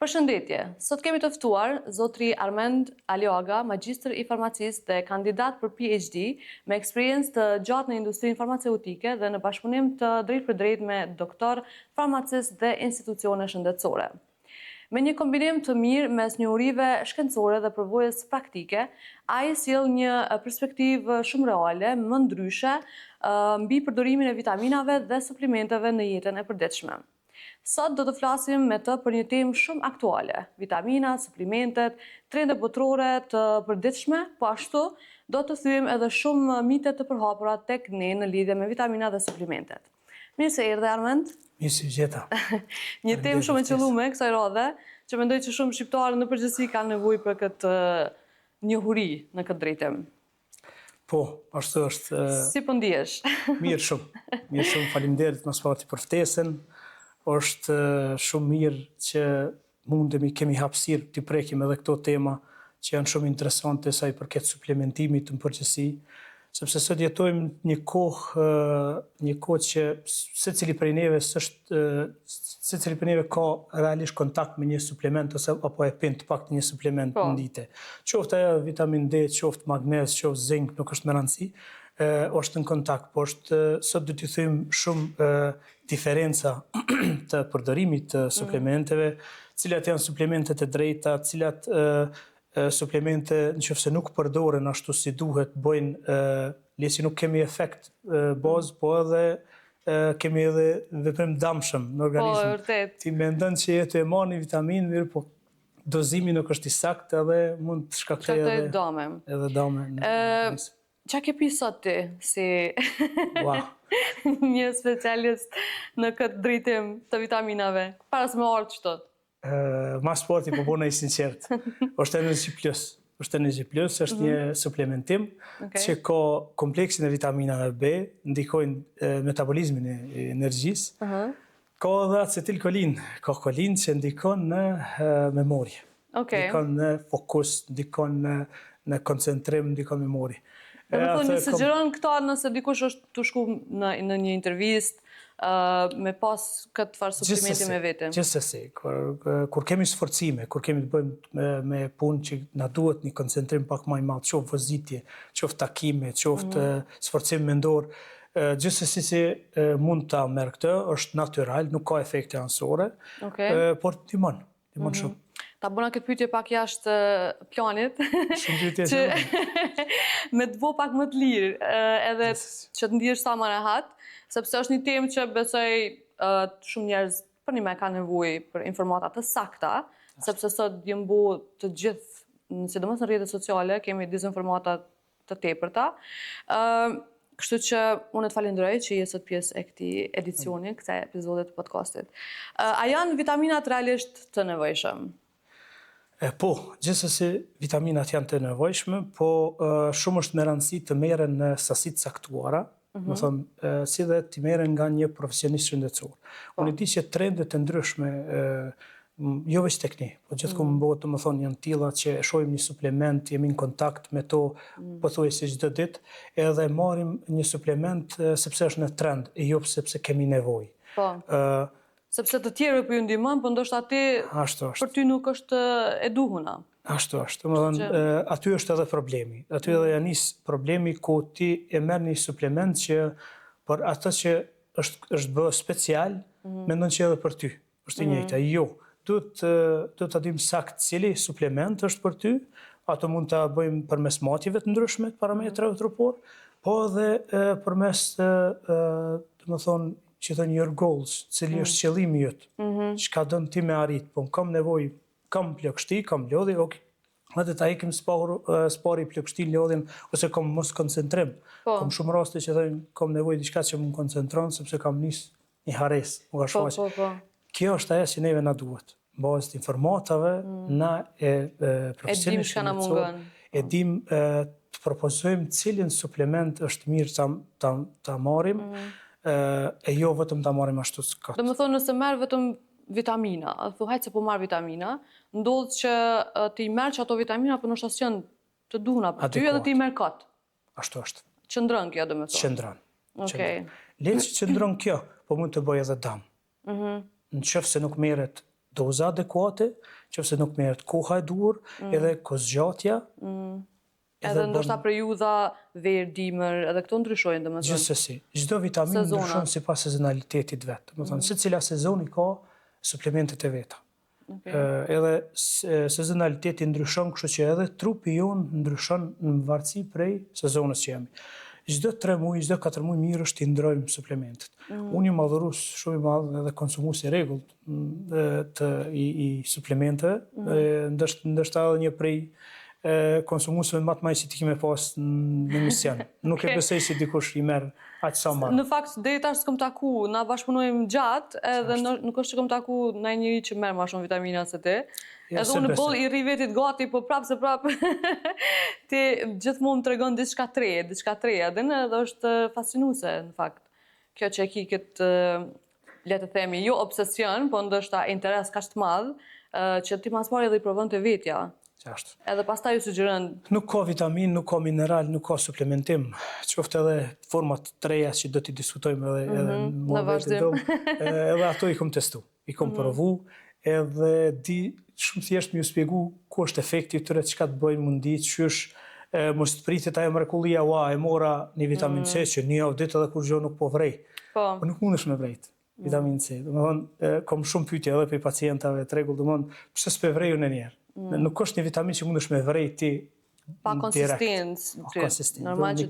Përshëndetje, sot kemi të ftuar zotri Armend Alioga, magjistër i farmacisë dhe kandidat për PhD me eksperiencë të gjatë në industrinë farmaceutike dhe në bashkëpunim të drejt për drejt me doktor, farmacist dhe institucione shëndetësore. Me një kombinim të mirë mes njohurive shkencore dhe përvojës praktike, ai sjell një perspektivë shumë reale, më ndryshe, mbi përdorimin e vitaminave dhe suplimenteve në jetën e përditshme. Sot do të flasim me të për një temë shumë aktuale, vitaminat, suplimentet, trende botërore të përditshme, po ashtu do të thyejmë edhe shumë mite të përhapura tek ne në lidhje me vitaminat dhe suplimentet. Mirë se erdhe, Armend. Mirë se gjeta. Një temë shumë e qelluar kësaj radhe, që mendoj që shumë shqiptarë në përgjithësi kanë nevojë për këtë njohuri në këtë drejtim. Po, ashtu është. Si po ndihesh? Mirë shumë. Mirë shumë, faleminderit më së pari për ftesën. Është shumë mirë që kemi hapësirë të prekim edhe këto tema që janë shumë interesante sa i përket suplementimit në përgjithësi, sepse sot jetojmë një kohë që secili prej neve ka realisht kontakt me një suplement apo e pin të paktën një suplement në dite. Qoftë ajo vitamin D, qoftë magnez, qoftë zink, nuk është me rëndësi, është në kontakt, po sot do t'i thym shumë diferenca të përdorimit të suplementeve, cilat janë suplementet e drejta, cilat suplemente nëse nuk përdoren ashtu si duhet, bojnë lesi nuk kemi efekt bazë, po edhe kemi edhe veprim dëmshëm në organizëm. Po, vërtet. Ti mendon që jetë e marrë një vitamin, mirë, po dozimi nuk është i saktë edhe mund të shkaktojë edhe dëme. Qa ke pi sot ti, si një specialist në këtë drejtim të vitaminave? Para se me orë qëto? Mas sporti po bona i sinqert. Është Energy Plus. Është Energy Plus, është një suplementim që ka kompleksin e vitaminave B, ndikojnë metabolizmin e energjisë. Ka edhe acetilkolin, ka kolin që ndikon në memorje. Ndikon në fokus, ndikon në koncentrim, ndikon në memorje. Dhe më thonë, një sugjeron këta nëse dikush është të shku në një intervist me pas këtë farë suplimenti me vetëm. Gjithsesi, kur kemi sforcime, kur kemi të bëjmë me punë që na duhet një koncentrim pak më i madh, qoftë vozitje, qoftë takime, qoftë sforcim mendor, gjithsesi si mund ta merr këtë, është natyral, nuk ka efekte anësore, por ndihmon shumë. Ta bëna këtë pyetje pak jashtë planit, që me të bo pak më të lirë, edhe që të ndihesh sa më rehat, sepse është një temë që besoj shumë njerëz për një me ka nevojë për informata të sakta, sepse sot jemi bu të gjithë, sidomos në rrjetet sociale, kemi dezinformata të tepërta. Kështu që unë të falenderoj që je sot pjesë e këtij edicioni, kësaj epizode të podcastit. A janë vitaminat realisht të nevojshëm? Po, gjithsesi vitaminat janë të nevojshme, po shumë është me rëndësi të merren në sasi të caktuara, më thonë, si dhe të merren nga një profesionist shëndetësor. Unë di që trendet të ndryshme, jo veç tek ne, po gjithku më botë, më thonë, janë tilla që shohim një suplement, jemi në kontakt me to, pothuajse çdo ditë, edhe marrim një suplement sepse është në trend, e jo sepse kemi nevojë. Po. Sepse të tjerëve po ju ndihmon, po ndoshta aty për ty nuk është e duhuna. Ashtu është. Domethënë, aty është edhe problemi. Aty edhe ja nis problemi ku ti e merr një suplement që për atë që është bërë special, mendon që edhe për ty është i njëjta. Jo, duhet ta dim sakt cili suplement është për ty. Ato mund ta bëjmë përmes matjeve të ndryshme, parametrave trupor, po edhe përmes domethënë që thënë your goals, cili është qëllimi jëtë, çka don ti me arrit, po kam nevojë, kam plagështi, kam lodhje, edhe ta ikim spari plagështi, lodhjen, ose kam mos koncentrim. Kam shumë raste që thënë, kam nevojë diçka që më koncentron, sepse kam nis një hares, më ka shfaq. Kjo është ajo që neve na duhet. Bazë të informatave, na profesionisht e dim të propozojmë cilin suplement është mirë ta marrim, e jo vetëm ta marrim ashtu s'ka. Do të thonë nëse merr vetëm vitamina, thuhet se po marr vitamina, ndodh që ti merr ato vitamina por ndoshta s'janë të duhuna për ty edhe ti merr kot. Ashtu është. Qëndron kjo domethënë. Qëndron. Le të qëndron kjo, po mund të bëjë edhe dëm. Nëse nuk merret doza adekuate, nëse nuk merret koha e duhur, edhe kozgjatja. Edhe ndoshta periudha verë, dimër, edhe këto ndryshojnë domethënë. Gjithsesi, çdo vitaminë ndryshon sipas sezonalitetit vet. Domethënë secila sezoni ka suplementet e veta. Edhe sezonaliteti ndryshon, kështu që edhe trupi jonë ndryshon në varësi prej sezonës që jemi. Çdo 3 muaj, çdo 4 muaj mirë është t'i ndrojmë suplementet. Unë jam madhërues shumë i madh edhe konsumues i rregullt i suplementeve, ndoshta edhe një prej konsumuesve më të mëdhenj që kemi pas në emision. Nuk e besoj se dikush i merr aq sa marr. Në fakt deri tash s'kam taku, na bashkëpunojmë gjatë, edhe nuk është që kam taku ndonjë njeri që merr më shumë vitamina se ti. Edhe unë boll i rri vetit gati, po prap ti gjithmonë më tregon diçka tre, edhe është fascinuese në fakt. Kjo që e ki këtë, le të themi, jo obsesion, po ndoshta interes kaq të madh, që ti mas pari edhe i provon të vetja. Qashtu. Edhe pastaj ju sugjeron. Nuk ka vitamin, nuk ka mineral, nuk ka suplementim. Qoftë edhe format të reja që do t'i diskutojmë edhe në vazhdim. Edhe ato i kom testu, i kom provu, edhe di shumë thjesht më ju shpjegu ku është efekti tyre, çka të bëjnë mundi, qysh mos të pritet ajo mrekullia, e mora një vitamin C që një javë ditë edhe kur gjë nuk po vrej. Po nuk mundesh me vrejt vitamin C. Domethënë kam shumë pyetje edhe për pacientave të rregull, domethënë pse s'pe vreju në njerë. Nuk është një vitamin që mundesh me vrej ti pa konsistencë. Normal që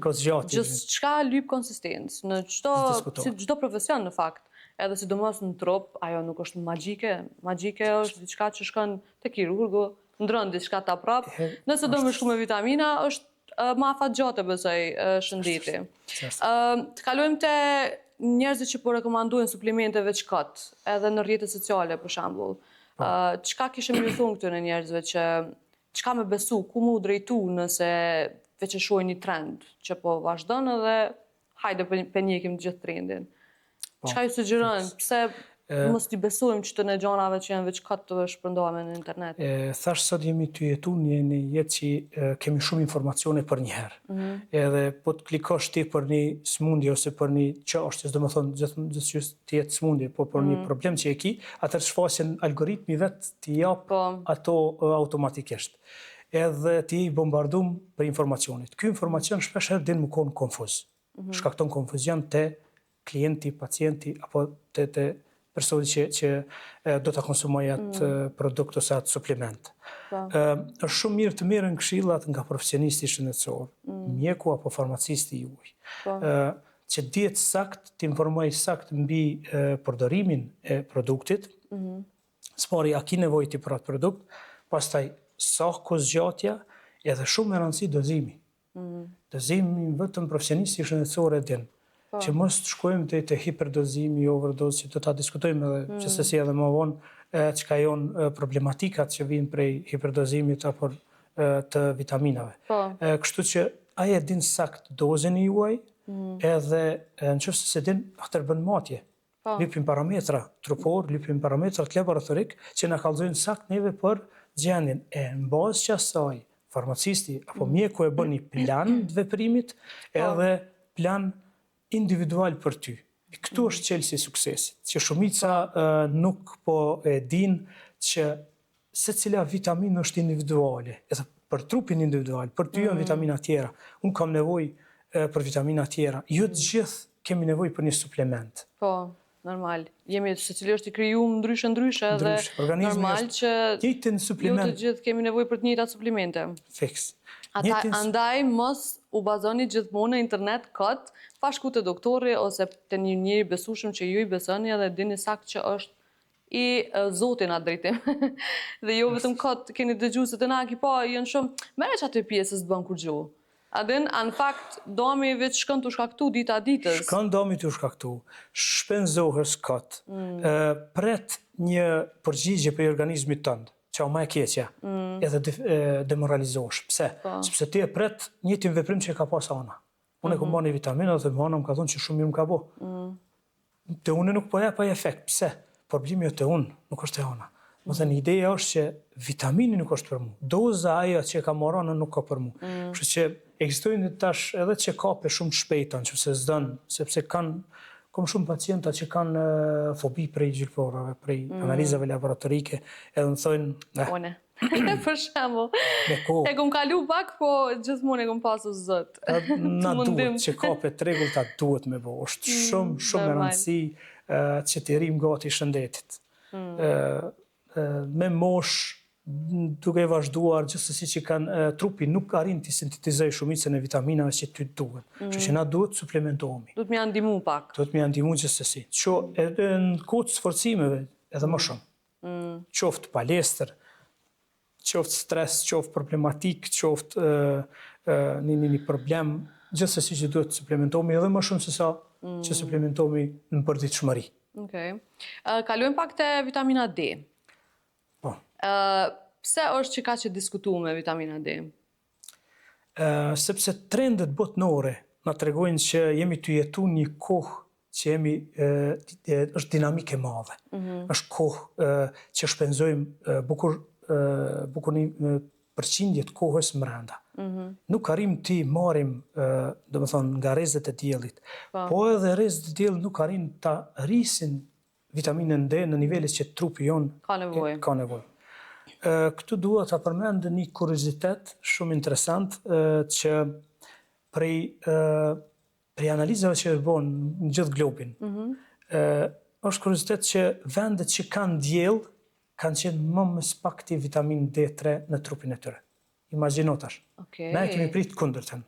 gjithçka lyp konsistencë në çdo profesion në fakt. Edhe sidomos në trup, ajo nuk është magjike. Magjike është diçka që shkon te kirurgu, ndron diçka ta prap. Nëse do më shku me vitamina, është më afatgjatë besoj shëndeti. Të kalojmë te njerëzit që po rekomandojnë suplemente veçkat, edhe në rrjetet sociale për shembull. Çka kishe më thonë këtyre njerëzve që çka me besu, ku mu drejtu nëse veç e shohin një trend që po vazhdon edhe hajde për njekim të gjithë trendin. Çka ju sugjeron? Pse mos t'i besojmë çdo në gjanave që janë veç kat të shpërndohen në internet? Thash sot jemi të jetu një jetë që kemi shumë informacione për një herë. Edhe po të klikosh ti për një smundje ose për një çështje, domethënë gjithçka të jetë smundje, po për një problem që e ki, atëherë shfaqen algoritmi vet t'i jap ato automatikisht. Edhe ti i bombardum për informacionit. Ky informacion shpesh herë din më kon konfuz. Shkakton konfuzion te klienti, pacienti apo te personi që do të konsumoj atë produkt ose atë suplement. Është shumë mirë të merren këshillat nga profesionisti shëndetësor, mjeku apo farmacisti juaj. Që dihet sakt, të informoj sakt mbi përdorimin e produktit, spari a ki nevojë ti për atë produkt, pastaj sa kozgjatja, edhe shumë e rëndësi dozimi. Dozimi vetëm profesionisti shëndetësor e din. Që mos të shkojmë te hiperdozimi, overdozë, që të ta diskutojmë edhe qësësi edhe më vonë çka janë problematikat që vijnë prej hiperdozimit apo të vitaminave. Kështu që ai e din sakt dozën e juaj, edhe nëse se din, atëherë bën matje. Lypim parametra trupor, lypim parametra laboratorik që na kallëzojnë sakt neve për gjendjen e në bazë që asaj farmacisti apo mjeku e bën një plan të veprimit edhe plan individual për ty. Këtu është çelësi i suksesit, që shumica nuk po e din që secila vitaminë është individuale, edhe për trupin individual, për ty janë vitamina tjera. Unë kam nevojë për vitamina tjera. Jo të gjithë kemi nevojë për një suplement. Po, normal. Secili është i krijuar ndryshe dhe normal që jo të gjithë kemi nevojë për të njëjtat suplemente. Fiks. Andaj mos u bazoni gjithmonë në internet kot, pa shku te doktori ose te një njeri besueshëm që ju i besoni edhe dini sakt që është i Zotin atë drejtim. Dhe jo vetëm kot keni dëgjuar se të na ki po janë shumë, merresh atë pjesës të bën kur gjuh. Në fakt, domi veç shkon të shkaktu dita ditës. Shkon domi të shkaktu, shpenzohës kot, pret një përgjigje për organizmit tënd, që o ma e keqja, edhe demoralizosh. Pse? Sepse ti e pret njëtin veprim që e ka pas ana. Unë e kom bërë një vitamina dhe ana më ka thonë që shumë mirë më ka bo. Te unë nuk po e pa efekt. Pse? Problemi jo te unë, nuk është te ana. Më thënë, ideja është që vitamini nuk është për mu. Doza ajo që e ka morana nuk ka për mu. Kështu që ekzistojnë tash edhe që kape shumë shpejta, nëse s'dën, sepse kanë Kom shumë pacienta që kanë fobi prej gjylporave, prej analizave laboratorike, edhe më thojnë, One. Për shembull. me kohë. E kom kalu pak, po gjithmonë e kom pasu zot. Na mundim. duhet që kapet rregullta duhet me bo. Është shumë e normal. rëndësi që të rrim gati shëndetit. Me mosh, duke vazhduar, gjithsesi që kanë trupi nuk arrin të sintetizoj shumicën e vitaminave që ty duhet. Kështu që na duhet suplementohemi. Duhet më ndihmu pak. Duhet me ndihmu gjithsesi. Që edhe në kohë të sforcimeve, edhe më shumë. Qoftë palestër, qoftë stres, qoftë problematik, qoftë një problem, gjithsesi që duhet të suplementohemi edhe më shumë se sa që suplementohemi në përditshmëri. Okej. Kalojmë pak te vitamina D. Po. Pse është që ka që diskutu me vitamina D? Sepse trendet botnore na tregojnë që jemi të jetu një kohë që është dinamike madhe. Është kohë që shpenzojmë bukur një përqindje të kohës mrenda. Nuk arrim të marrim, domethënë, nga rrezet e diellit, po edhe rrezet e diellit nuk arrin ta rrisin vitaminën D në nivelet që trupi jon Ka nevojë. Këtu dua ta përmend një kuriozitet shumë interesant që prej analizave që bën në gjithë globin. Është kuriozitet që vendet që kanë diell kanë qenë më pakti vitaminë D3 në trupin e tyre. Imagjino tash. Na e kemi prit kundërtën.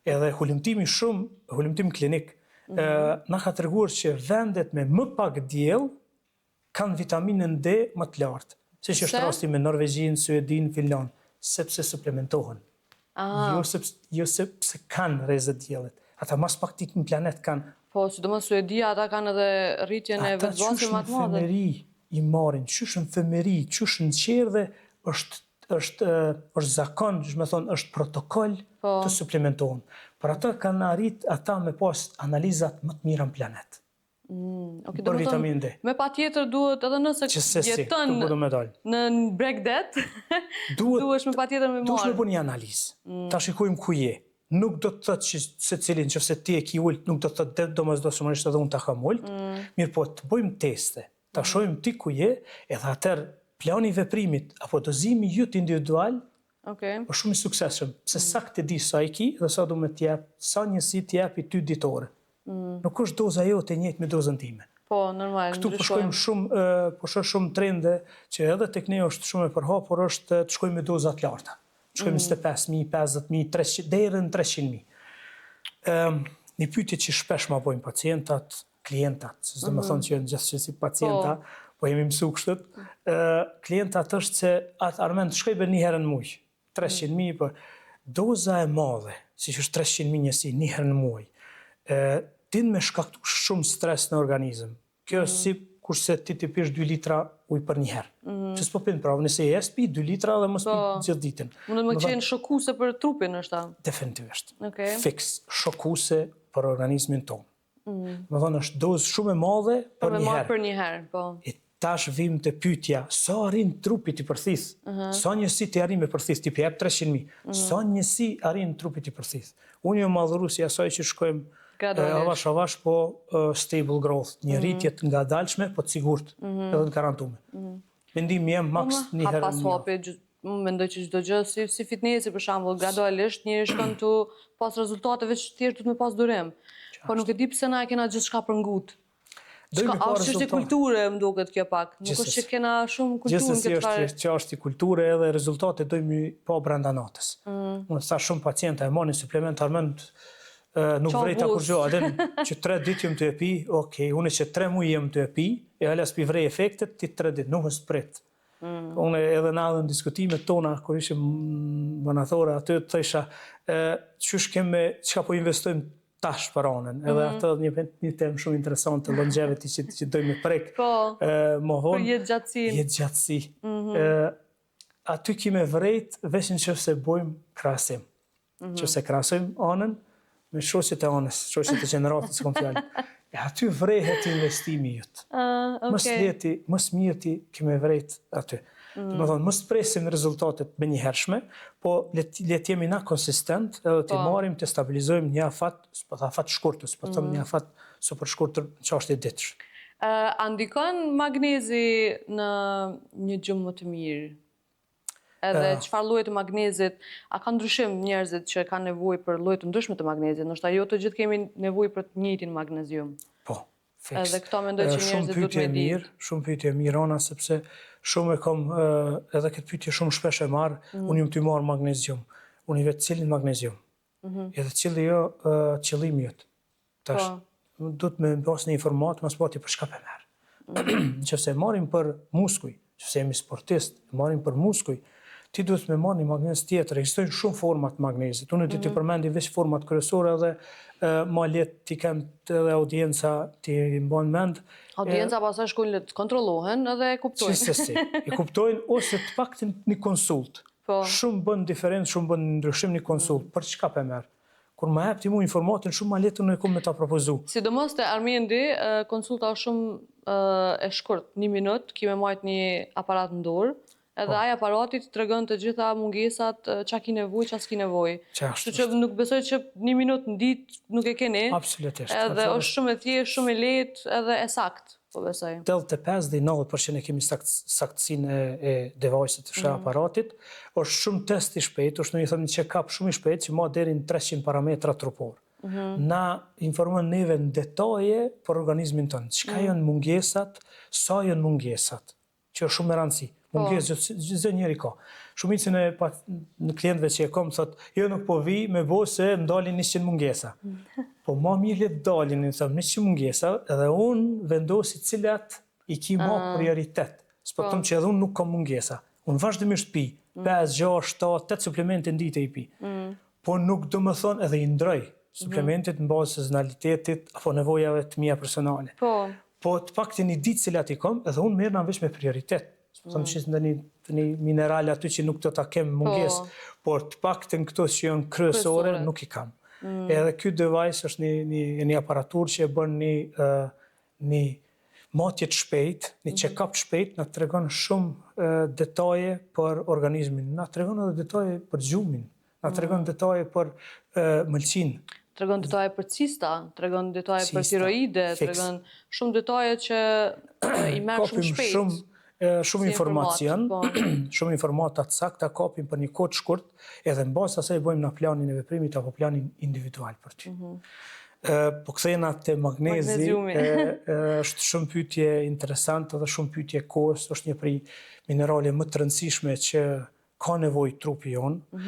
Edhe hulumtim klinik, na ka treguar që vendet me më pak diell kanë vitaminën D më të lartë. Si që është rasti me Norvegjin, Suedin, Finland, sepse suplementohen. Jo sepse kanë rrezet diellit. Ata mas pak në planet kanë. Po, sidomos Suedia, ata kanë edhe rritjen e vetëvlasjes më të madhe. Ata femeri i marrin, qysh në femeri, qysh në qerdhe, është zakon, është protokoll të suplementohen. Por ata kanë arrit ata me pas analizat më të mira në planet. Për vitaminë D. Me patjetër duhet edhe nëse jeton në Bregdet, duhesh me patjetër me marrë. Duhesh me bën një analizë. Ta shikojmë ku je. Nuk do të thotë që secilin nëse ti e ke ult, nuk do të thotë domosdoshmërisht edhe unë ta kam ult. Mirë, po të bëjmë teste. Ta shohim ti ku je, edhe atëherë plani i veprimit apo dozimi jut individual është shumë i suksesshëm, se saktë di sa i ki dhe sa do me t'jap, sa njësi t'japi ty ditore. Nuk është doza jote e njëjtë me dozën time. Po, normal, këtu po shoh shumë trende që edhe tek ne është shumë e përhapur, është të shkojmë me doza të larta. Të shkojmë 25.000, 50.000, 300, deri në 300.000. Një pyetje që shpesh ma bojnë pacientat, klientat, se do të thonë që janë gjithsesi pacienta, po jemi mësu kështu. Klientat është se atë Armend shkojmë një herë në muaj, 300.000, po doza e madhe, siç është 300.000 njësi një herë në muaj. Din me shkaktu shumë stres në organizëm. Kjo është si kurse ti të pish 2 litra ujë për një herë. Që s'po pinë prapë, nëse je pi 2 litra dhe mos pi gjithë ditën. Mundet më qenë shokuse për trupin, është ta? Definitivisht. Fix, shokuse për organizmin tonë. Më thonë është dozë shumë e madhe për një herë. Për një herë, po. E tash vim të pyetja, sa arrin trupi ti përthith? Sa njësi ti arrin me përthith? Ti jep 300.000. Sa njësi arrin trupi ti përthith? Unë jam madhuru si asaj që shkojmë avash, po stable growth, një rritje të ngadalshme, po të sigurt, edhe të garantume. Mendim jem maks një herë në javë. Mendoj që çdo gjë si fitnesi për shembull, gradualisht njëri shkon tu pas rezultateve që thjesht duhet me pas durim. Po nuk e di pse na e kena gjithçka për ngut. Është kulturë, më duket kjo pak. Nuk është që kena shumë kulturë në këtë fare. Gjithsesi është kulturë edhe rezultate dojmë pa brenda natës. Unë sa shumë pacienta e marrin suplement Armend nuk vrejta kur gjo, adem që 3 ditë jem të e pi, okej, unë që 3 muaj jem të e pi, e halas pi vrej efektet, ti 3 ditë, nuk është prit. Unë edhe na dhe në diskutimet tona, kur ishim banathore, aty të thësha, çka po investojmë tash për anën, edhe atë një temë shumë interesante, longevity që dojmë prek, për jetë gjatësi. Aty kime vrejt, veshin që bojmë krasim. Që krasojmë anën, me shoqet e anës, shoqet e gjeneratës, s'kom fjallë. E aty vrehet investimi jëtë. Mës mirë ti kime vrejt aty. Do të thonë, mos presim rezultatet me njëhershme, po le të jemi na konsistent edhe të marrim të stabilizojmë një afat, s'po tha afat shkurtër, s'po them një afat super shkurtër çështje ditësh. A ndikon magnezi në një gjumë më të mirë? Edhe çfarë lloje të magnezit, a ka ndryshim njerëzit që kanë nevojë për lloje të ndryshme të magnezit? Ndoshta jo të gjithë kemi nevojë për të njëjtin magnezium. Po, fiks. Edhe këto mendoj që njerëzit duhet me ditë. Shumë pyetje mirë ona, sepse shumë e kam edhe këtë pyetje shumë shpesh e marr, unë jam ty marr magnezium. Unë i vet cilin magnezium. Edhe cili jo qëllimi jot. Tash duhet me pas një informat, mos pati për çka pe merr. Nëse marrim për muskuj, nëse jemi sportist, marrim për muskuj, ti duhet me marrë një magnez tjetër. Ekzistojnë shumë format magnezit. Unë ti përmendi veç format kryesore edhe ma letë ti kem edhe audienca ti mban mend. Audienca pastaj shkojnë të kontrollohen edhe e kuptojnë. Qësësi, e kuptojnë ose të paktën një konsult. Shumë bën diferencë, shumë bën ndryshim një konsult. Për çka pe merr? Kur më jep ti mu informatin, shumë ma letë unë e kom me ta propozu. Sidomos te Armendi, konsulta është shumë e shkurt, 1 minutë, ki me majt një aparat në dorë, edhe ai aparati të tregon të gjitha mungesat, çka ki nevojë, çka s'ki nevojë. Kështu që nuk besoj që 1 minutë në ditë nuk e keni. Absolutisht. Edhe është shumë e thjeshtë, shumë e lehtë edhe e saktë, po besoj. 85 deri 90% e kemi saktësinë e device-it të aparatit. Është shumë test i shpejt, është një thënë check-up shumë i shpejt që ma deri në 300 parametra trupor. Na informon neve në detaje për organizmin tonë. Çka janë mungesat, sa janë mungesat, që është shumë e rëndësishme. Mungesë çdo njeri ka. Shumicën në klientëve që e kam thotë, jo nuk po vi me bo se më dalin 100 mungesa. Po ma mirë le të dalin, i them 100 mungesa, edhe unë vendosi cilat i ki ma prioritet. S'po them që edhe unë nuk kam mungesa. Unë vazhdimisht pi, 5, 6, 7, 8 suplemente në ditë i pi. Po nuk do më thonë edhe i ndroj suplementet në bazë sezonalitetit apo nevojave të mia personale. Po të paktën i ditë cilat i kam, edhe unë merrna veç me prioritet. Thëmë që në një mineral aty që nuk të ta kem munges, por të paktën këto që janë kryesore nuk i kam. Edhe ky device është një aparatur që e bën një matje të shpejt, një check-up të shpejt, na tregon shumë detaje për organizmin, na tregon edhe detaje për gjumin, na tregon detaje për mëlçin. Tregon detaje për cista, tregon detaje për tiroide, tregon shumë detaje që i merr shumë shpejt. Shumë informacion, shumë informata të sakta kapim për një kohë të shkurt, edhe në bazë asaj bëjmë në planin e veprimit apo planin individual për ty. Po kthehena te magnezi, është shumë pyetje interesante dhe shumë pyetje kohës, është një prej minerale më të rëndësishme që ka nevojë trupi jonë,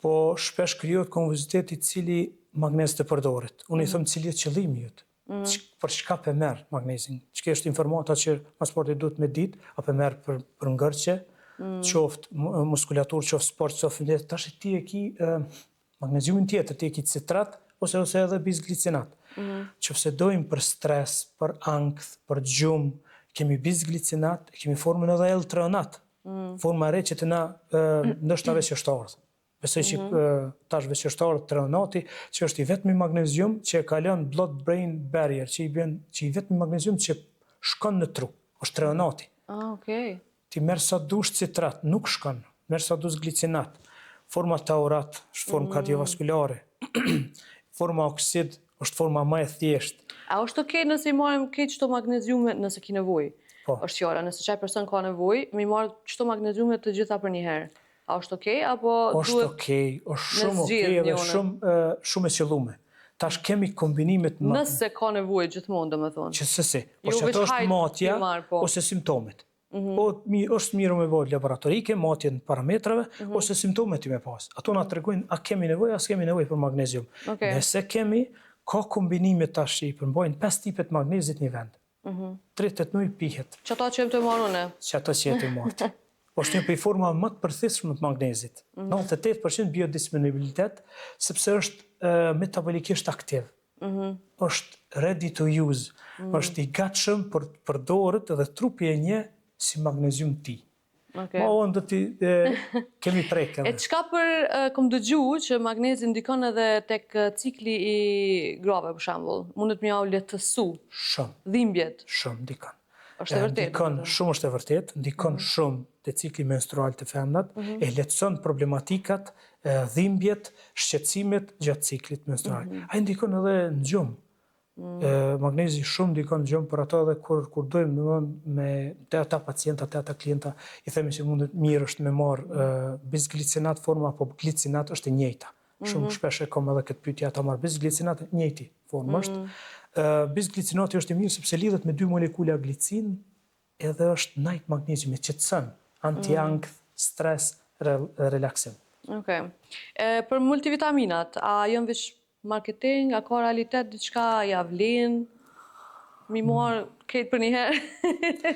po shpesh krijohet konfuzitet i cili magnez të përdoret. Unë i them cili është qëllimi jot. Për çka pe merr magnezin? Çka është informata që pasporti duhet me ditë, apo merr për ngërçe, qoftë muskulaturë, qoftë sport, qoftë fitnes, tash ti e ki magneziumin tjetër, ti e ki citrat ose edhe bisglicinat. Qofse dojmë për stres, për ankth, për gjumë, kemi bisglicinat, kemi formën edhe L-treonat. Forma e re që të na ndoshta veç është ardhur. Besoj që tash veç është ardhur treonati, që është i vetmi magnezium që e kalon blood-brain barrier, që i vetmi magnezium që shkon në tru, është treonati. Ti merr sa dush citrat, nuk shkon, merr sa dush glicinat. Forma taurat është formë kardiovaskulare. Forma oksid është forma më e thjeshtë. A është okej nëse i marrim këtë çdo magneziume nëse ki nevojë? Është fjala, nëse çaj person ka nevojë, mi marr çdo magneziume të gjitha për një herë. A është okej apo duhet? Është okej, është shumë okej dhe shumë e qelluar. Tash kemi kombinimet më. Nëse ka nevojë gjithmonë, domethënë. Qësësi, por që ato është matja ose simptomet. Po është mirë me bëjë laboratorike, matje në parametrave, ose simptomet i me pas. Ato na tregojnë a kemi nevojë, as kemi nevojë për magnezium. Nëse kemi, ka kombinime tash i përmbajnë 5 tipet magnezit një vend. 38 pihet. Që ato që jem të marrune? Që ato që jem të marrë. Është një prej forma më të përthishme të magnezit. 98% biodisponibilitet, sepse është metabolikisht aktiv. Është ready to use. Është i gatshëm për përdorët edhe trupi e një si magnezium ti. Ma unë do t'i kemi prekë. E çka kom dëgju që magnezi ndikon edhe tek cikli i grave, për shembull. Mundet më jau lehtësu. Shumë. Dhimbjet. Shumë ndikon. Është e vërtetë. Ndikon shumë, është e vërtet, ndikon shumë te cikli menstrual të femnat, e lehtëson problematikat, dhimbjet, shqetësimet gjatë ciklit menstrual. Ai ndikon edhe në gjumë. Magnezi shumë ndikon në gjumë, për ato edhe kur dojmë domethënë me te ata pacienta, te ata klienta, i themi se mundet mirë është me marr bisglicinat forma apo glicinat është e njëjta. Shumë shpesh e kam edhe këtë pyetje, ata marr bisglicinat, njëjti formë është. Bisglicinati është i mirë sepse lidhet me dy molekula glicin, edhe është najt magnezi, me qetëson, anti-ankth, stres, relaksim. Okej. Për multivitaminat, a janë veç marketing, a ka realitet diçka, ja vlen? Mi marr këtë për një herë?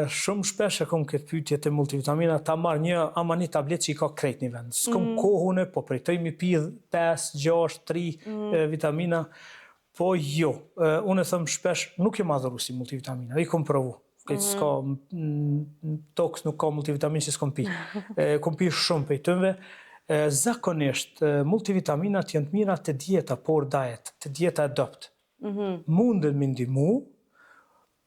Shumë shpesh e kam këtë pyetje të multivitamina, ta marr një tablet që i ka krejt një vend. S'kam kohën, po pritoj mi pidh 5, 6, 3 vitamina, po jo. Unë e them shpesh, nuk jam adhuru si multivitamina, i kom provu. Këtë s'ka, toks nuk ka multivitamin që s'kom pi. Kom pi shumë për i tëmve. Zakonisht, multivitaminat janë të mira të dieta, por diet, të dieta adopt. Mundën me ndihmu,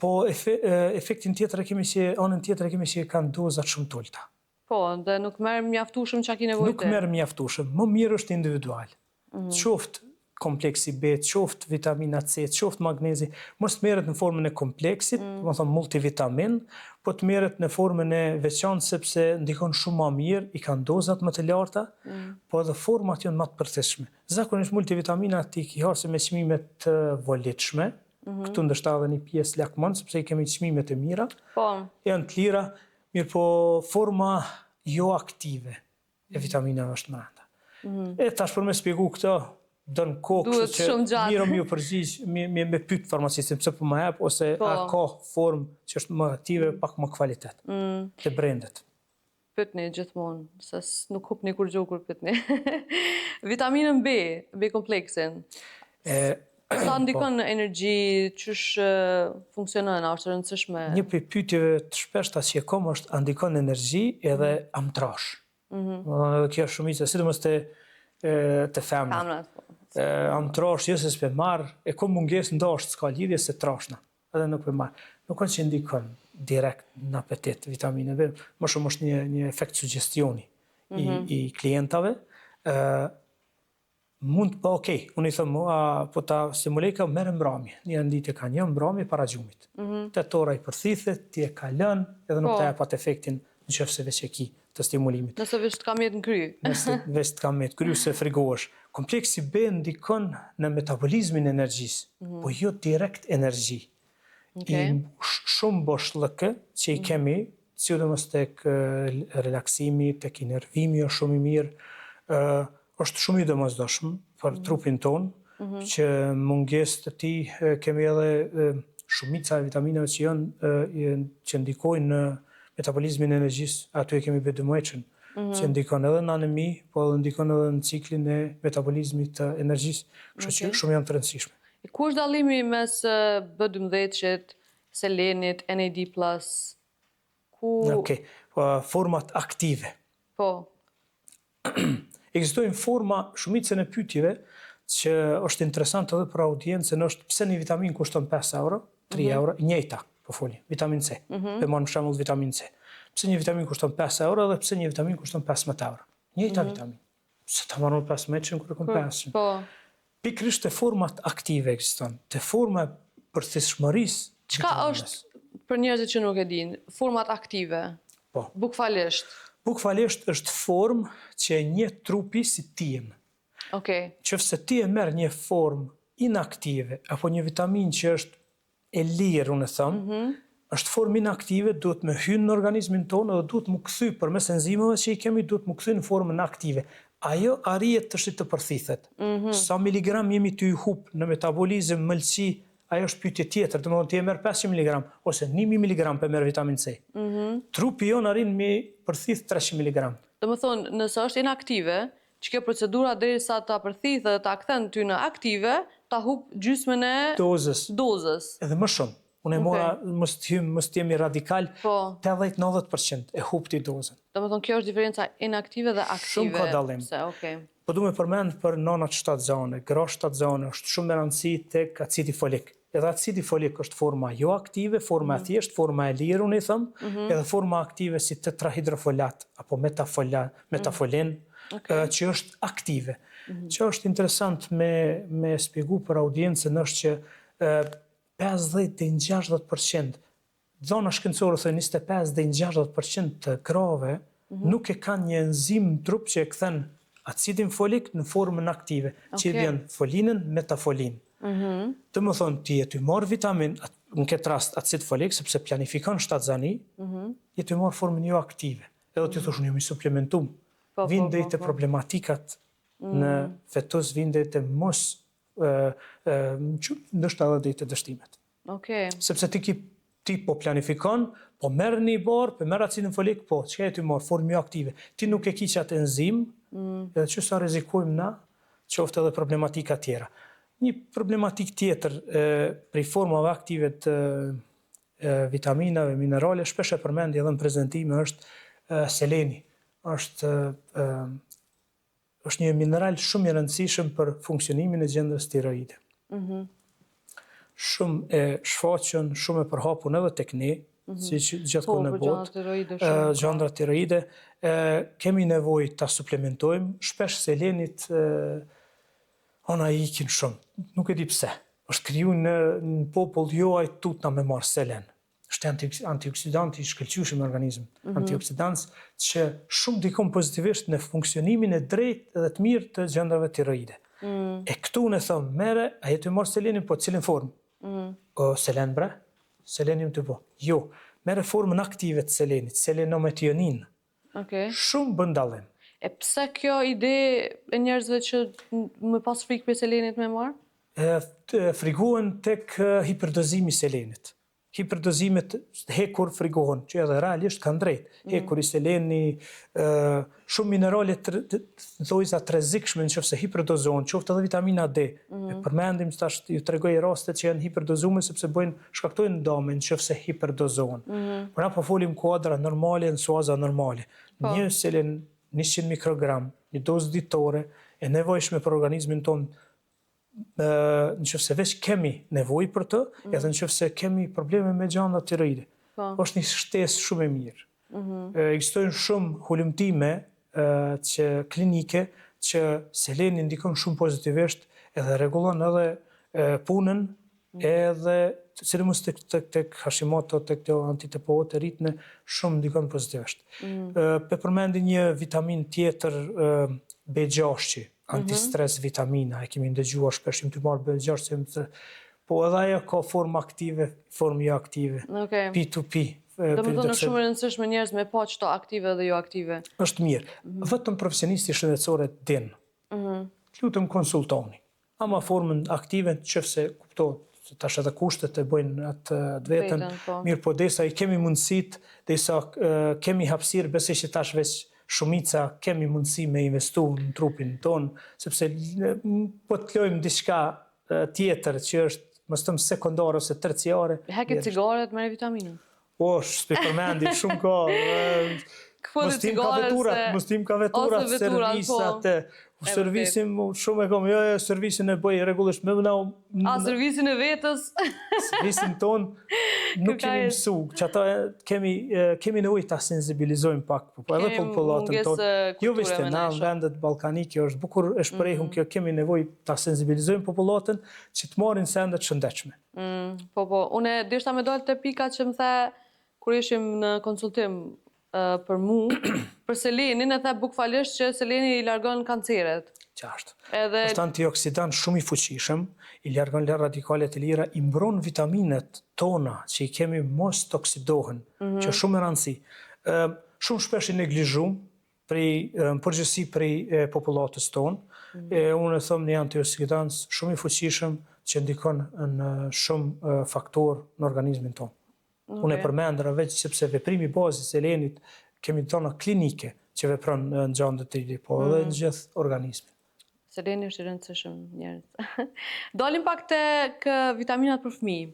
po efektin tjetër e kemi që, anën tjetër e kemi që kanë dozat shumë t'ulta. Po, dhe nuk merr mjaftueshëm çka ki nevojë. Nuk merr mjaftueshëm, më mirë është individual. Qoftë kompleksi B, qoftë vitamina C, qoftë magnezi, mos të merret në formën e kompleksit, do të thonë multivitamin, po të merret në formën e veçantë sepse ndikon shumë më mirë, i kanë dozat më të larta, po edhe format janë më të përshtatshme. Zakonisht multivitaminat i hasen me çmime të volitshme, këtu ndoshta edhe një pjesë lakmon sepse i kemi çmimet e mira. Po. Janë të lira, mirë po forma jo aktive e vitaminave është brenda. E tash për me shpjegu këtë, dënë kohë, kështu që mirë më ju përgjigj, me pyet farmacistin pse po më jep, ose a ka formë që është më aktive, pak më kvalitet, të brendet. Pyetni gjithmonë, se nuk hupni kur gjuhë kur pyetni. Vitaminën B, B-kompleksin. Sa ndikon në energji, qysh funksionon, a është e rëndësishme? Një prej pyetjeve të shpeshta që e kam është a ndikon energji edhe amtrash. Edhe kjo është shumica, sidomos te femnat. Amtrash, jo se s'pe marr, e kom mungesë ndosht, s'ka lidhje se trashna, edhe nuk pe marr. Nuk kanë që ndikon direkt në apetit vitamine B, më shumë është një efekt suggestioni i klientave. Mund, po okej, unë i thëmë, po ta stimulej ka merë mbrami, një ndite ka një mbrami para gjumit. Tetora i përthithet, ti e kalën, edhe nuk ta e pat efektin në qëfë se veç e ki të stimulimit. Nëse veç të kam jetë në kry. Nëse veç të kam jetë në kry, se frigohesh. Kompleksi B ndikon në metabolizmin e energjisë, po jo direkt energji. I shumë boshllëkë që i kemi, sidomos tek relaksimi, tek i nervimi është shumë i mirë, është shumë i domosdoshëm për trupin ton, që mungesë të tij kemi edhe shumica e vitaminave që janë që ndikojnë në metabolizmin e energjisë, aty e kemi B12-ën, që ndikon edhe në anemi, po edhe ndikon edhe në ciklin e metabolizmit të energjisë, kështu që shumë janë të rëndësishme. Ku është dallimi mes B12-shit, selenit, NAD+, Okej, format aktive. Po. Ekzistojnë forma shumicën e pyetjeve që është interesant edhe për audiencën, është pse një vitamin kushton 5 euro, 3 euro, njëjta, po folin, vitamin C. Për marrë në shembull vitamin C. Pse një vitamin kushton 5 euro dhe pse një vitamin kushton 15 euro. Njëjta vitamin. Se ta marrë 15 kur e kom 500. Po. Pikrisht të format aktive ekziston, të forma përthithshmërisë. Çka është për njerëzit që nuk e dinë, format aktive? Po. Bukfalisht. Bukfalisht është formë që e njeh trupi si tijem. Okej. Qofse ti e merr një formë inaktive apo një vitamin që është e lirë, unë e them, është formë inaktive, duhet me hynë në organizmin tonë dhe duhet më kthy përmes enzimeve që i kemi, duhet më kthy në formën aktive. Ajo arrihet të përthithet. Sa miligram jemi të i hup në metabolizëm, mëlçi, ajo është pyetje tjetër, domethënë ti e merr 500 mg ose 1000 mg për merr vitamin C. Trupi jon arrin me përthith 300 mg. Domethënë, nëse është inaktive, që kjo procedura derisa ta përthithë dhe ta kthen ty në aktive, ta hup gjysmën e dozës. Edhe më shumë. Unë e mora, mos të jemi radikal, 80-90% e hupti dozën. Domethënë, kjo është diferenca inaktive dhe aktive. Shumë ka dallim. Po du me përmend për nënat shtatzane, gra shtatzane, është shumë me rëndësi tek acidi folik. edhe acidi folik është forma jo aktive, forma e thjesht, forma e lirë, unë i thëmë, edhe forma aktive si tetrahidrofolat, apo metafolin, që është aktive. Që është interesant me spjegu për audiencën është që 50-60%, dhona shkencore thë 25-60% të grave nuk e kanë një enzim në trup që e kthen acidin folik në formën aktive, që i vjen folinën metafolin. Të më thonë, ti e ty marë vitamin, në këtë rast acid folik, sepse planifikon shtatzani, je ty marë formën jo aktive. Edhe ty thosh, një mi suplementum. Vinde i të problematikat në fetus, vinde i të mos, ndështë edhe dhe i të dështimet. Sepse ti po planifikon, po merë një barë, po merë acidin folik, po, që e ty marë formën jo aktive. Ti nuk e ki që atë enzim, edhe që sa rezikojmë na, qoftë edhe problematika tjera. Një problematik tjetër prej formave aktive të vitaminave, minerale, shpesh e përmendi edhe në prezentime është seleni. Është një mineral shumë i rëndësishëm për funksionimin e gjendrës tiroide. Shumë e shfaqën, shumë e përhapun edhe tek ne, si që gjithë kohë në botë, gjandra tiroide, kemi nevojë ta suplementojmë, shpesh selenit ana ikin shumë, nuk e di pse. Është kriju në popull jo ai tutna me marë selen. Është antioksidanti i shkëlqyeshëm në organizëm, antioksidans që shumë dikon pozitivisht në funksionimin e drejtë dhe të mirë të gjandrave tiroide. E këtu në thëmë, mere, a jetë marë selenin, po cilin formë? Selen bre? Selenim të po. Jo, mere formën aktive të selenit, selenometionin. Shumë bëndallim. E pse kjo ide e njerëzve që më pas frikë për selenit me marë? Frikohen tek hiperdozimi selenit. Hiperdozimet hekur frigohen, që edhe realisht kanë drejt. Hekur i seleni, shumë minerale thojza të rrezikshme nëse hiperdozohen, qoftë edhe vitamina D. E përmendim tash ju tregoj rastet që janë hiperdozume sepse shkaktojnë dame nëse hiperdozohen. Por na po folim kuadra normale, në suaza normale. Një selen 100 mikrogram, një dozë ditore e nevojshme për organizmin tonë, nëse veç kemi nevojë për të, edhe nëse kemi probleme me gjandra tiroide. Është një shtesë shumë e mirë. Ekzistojnë shumë hulumtime klinike që seleni ndikon shumë pozitivisht edhe rregullon edhe punën edhe sidomos tek Hashimoto, tek anti-TPO të ritme shumë ndikon pozitivisht. Pe përmendi një vitamin tjetër B6, antistres vitamina, e kemi ndëgjuar shpesh të marrë B6, po edhe ajo ka formë aktive, formë jo aktive, P2P. Do më thonë shumë e rëndësishme njerëz me pa qëto aktive dhe jo aktive. Është mirë. Vetëm profesionisti shëndetësore din. Lutëm konsultoni. Ama formën aktive, qëfëse kuptohet, tash edhe kushtet e bëjnë atë vetën, mirë po desa i kemi mundësit, desa kemi hapësirë, besoj që tash veç shumica kemi mundësi me investu në trupin tonë, sepse po të lojmë diçka tjetër që është mështëm sekundare ose terciare. Heke cigaret me vitaminën? S'pe përmendi, shumë ka. Mështim ka veturat, servisat, servisin shumë e kom, servisin e bëj regullisht me vëna. Servisin e vetës? Servisin tonë nuk kemi mësu, që ata kemi nevoj të sensibilizojmë pak, edhe popullatën tonë. Jo vishte, na në vendet balkanike është bukur e shprehun kjo, kemi nevoj të sensibilizojmë popullatën që të marrin sendet shëndetshme. Po, une dishta me dojtë të pika që më the, kur ishim në konsultim për mu, për selenin, e the bukfalisht që seleni i largon kanceret. Qartë. Është antioksidant shumë i fuqishëm, i largon radikalet e lira, i mbron vitaminet tona që i kemi mos të oksidohen, që shumë e rëndësi. Shumë shpesh i neglizhum, në përgjithësi prej popullatës tonë, unë e thëmë një antioksidant shumë i fuqishëm që ndikon në shumë faktor në organizmin tonë. Unë e përmendra veç sepse veprimi bazë i selenit kemi tona klinike që vepron në gjandët të rriti, po edhe në gjithë organizmin. Seleni është i rëndësishëm njerëz. Dalim pak të vitaminat për fëmijë.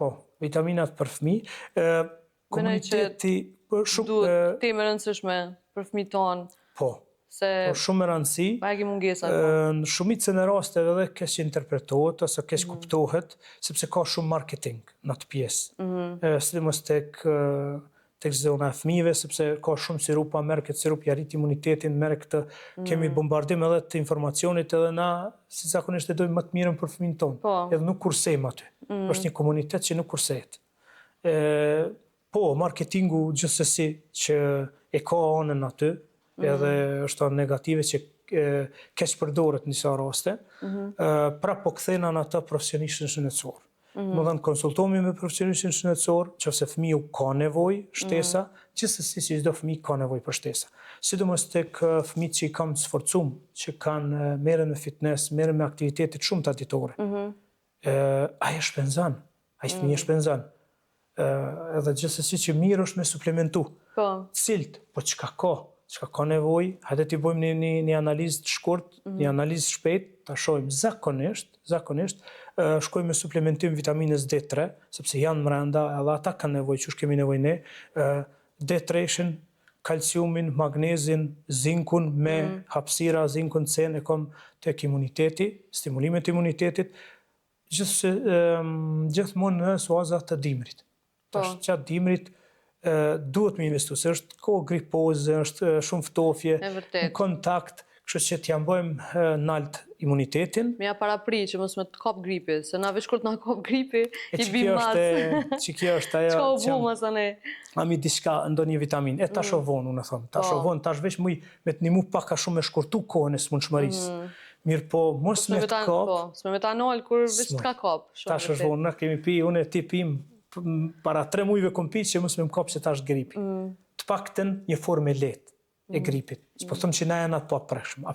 Po, vitaminat për fëmijë. Komuniteti duhet temë rëndësishme për fëmijët tonë. Po, Se shumë me rëndësi. pa e ki mungesa. Në shumicën e rasteve edhe keq interpretohet ose keq kuptohet, sepse ka shumë marketing në atë pjesë. Sidomos tek zona e fëmijëve, sepse ka shumë sirupa, merr këtë sirup i arrit imunitetin, merr këtë, kemi bombardim edhe të informacionit edhe na, si zakonisht e dojmë më të mirën për fëmijën tonë. Po. Edhe nuk kursejmë aty. Është një komunitet që nuk kursehet. Po, marketingu gjithsesi që e ka anën aty, edhe është anë negative që keq përdoret në disa raste, pra po kthejnë anë ata profesionistin shëndetësor. Më dhënë konsultomi me profesionistin shëndetësor, nëse fëmiu ka nevojë shtesa, gjithsesi si çdo fëmijë ka nevojë për shtesa. Sidomos tek fëmijët që i kam sforcum, që kanë merren me fitness, merren me aktivitete të shumta ditore. Ai shpenzon, ai fëmijë shpenzon. Edhe gjithsesi që mirë është me suplementu. Po. Cilt, po çka ka nevojë, hajde t'i bëjmë një analizë të shkurt, një analizë shpejt, ta shohim zakonisht, shkojmë me suplementim vitaminës D3, sepse janë mrenda, edhe ata kanë nevojë, që kemi nevojë ne, D3-shin, kalciumin, magnezin, zinkun me hapësira, zinkun C e kom tek imuniteti, stimulimet e imunitetit, gjithmonë në suazat të dimrit. Tash qatë dimrit duhet me investu, se është kohë gripoze, është shumë ftofje, në kontakt, kështu që t'ja bëjmë nalt imunitetin. Me ja parapri që mos me të kap gripi, se na veç kur t'na kap gripi, i bim mas. Që kjo është ajo... Qka u bu mas ane? Ami diçka, ndonjë vitamin. Tash o vonë, unë thonë. Tash o vonë, tash veç muj me t'nimu paka shumë me shkurtu kohën e smundshmërisë. Mirë po, mos me të kap... S'me me t'anol, kur veç t'ka kap. Tash është vonë, kemi pi, unë e ti pim, para 3 mujve kom pi që mos me më kap që tash gripi. Të paktën një formë lehtë e gripit. S'po thëmë që na janë atë pa prekshëm,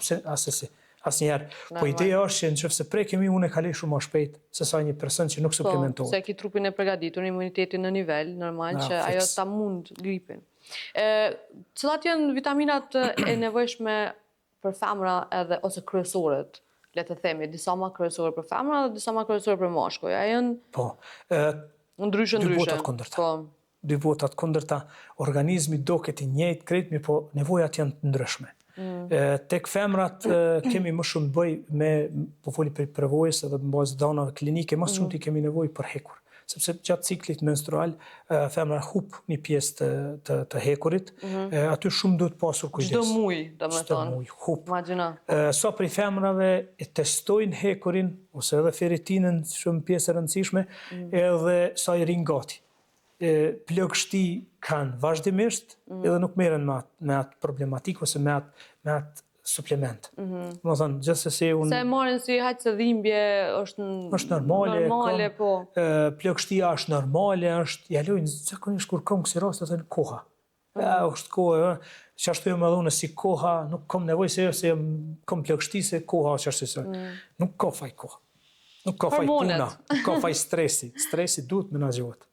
asnjëherë. Po ideja është që nëse prekemi, unë e kaloj shumë më shpejt se sa një person që nuk suplementohet. Se ki trupin e përgatitur, imunitetin në nivel normal që ajo ta mund gripin. Cilat janë vitaminat e nevojshme për femra edhe ose kryesorët, le të themi, disa ma kryesore për femra dhe disa ma kryesore për mashkuj. A janë ndryshe? Dy botat kundërta. Dy botat kundërta, organizmi do këtë njëjtë krejt, po nevojat janë të ndryshme. Tek femrat kemi më shumë bëj me, po foli për përvojës edhe në bazë danave klinike, më shumë ti kemi nevojë për hekur. Sepse gjatë ciklit menstrual, femra hup një pjesë të hekurit, aty shumë duhet pasur kujdes. Çdo muj, domethënë. Çdo muj, hup. Imagjino. Sa prej femrave e testojnë hekurin, ose edhe ferritinën, shumë pjesë e rëndësishme, edhe sa i rinë gati. Plagështi kanë vazhdimisht, edhe nuk merren me atë problematikë ose me atë suplement. Më thënë, gjithsesi unë... Se marrin si haqë se dhimbje është normale, po. Plagështia është normale, është jalojnë zakonisht kur kam kësi rast atë në koha. është koha, që ashtu e më dhune si koha, nuk kam nevojë se kam plagështi se koha që ashtu se. Nuk ka faj koha. Nuk ka faj puna, nuk ka faj stresi. Stresi duhet menaxhohet.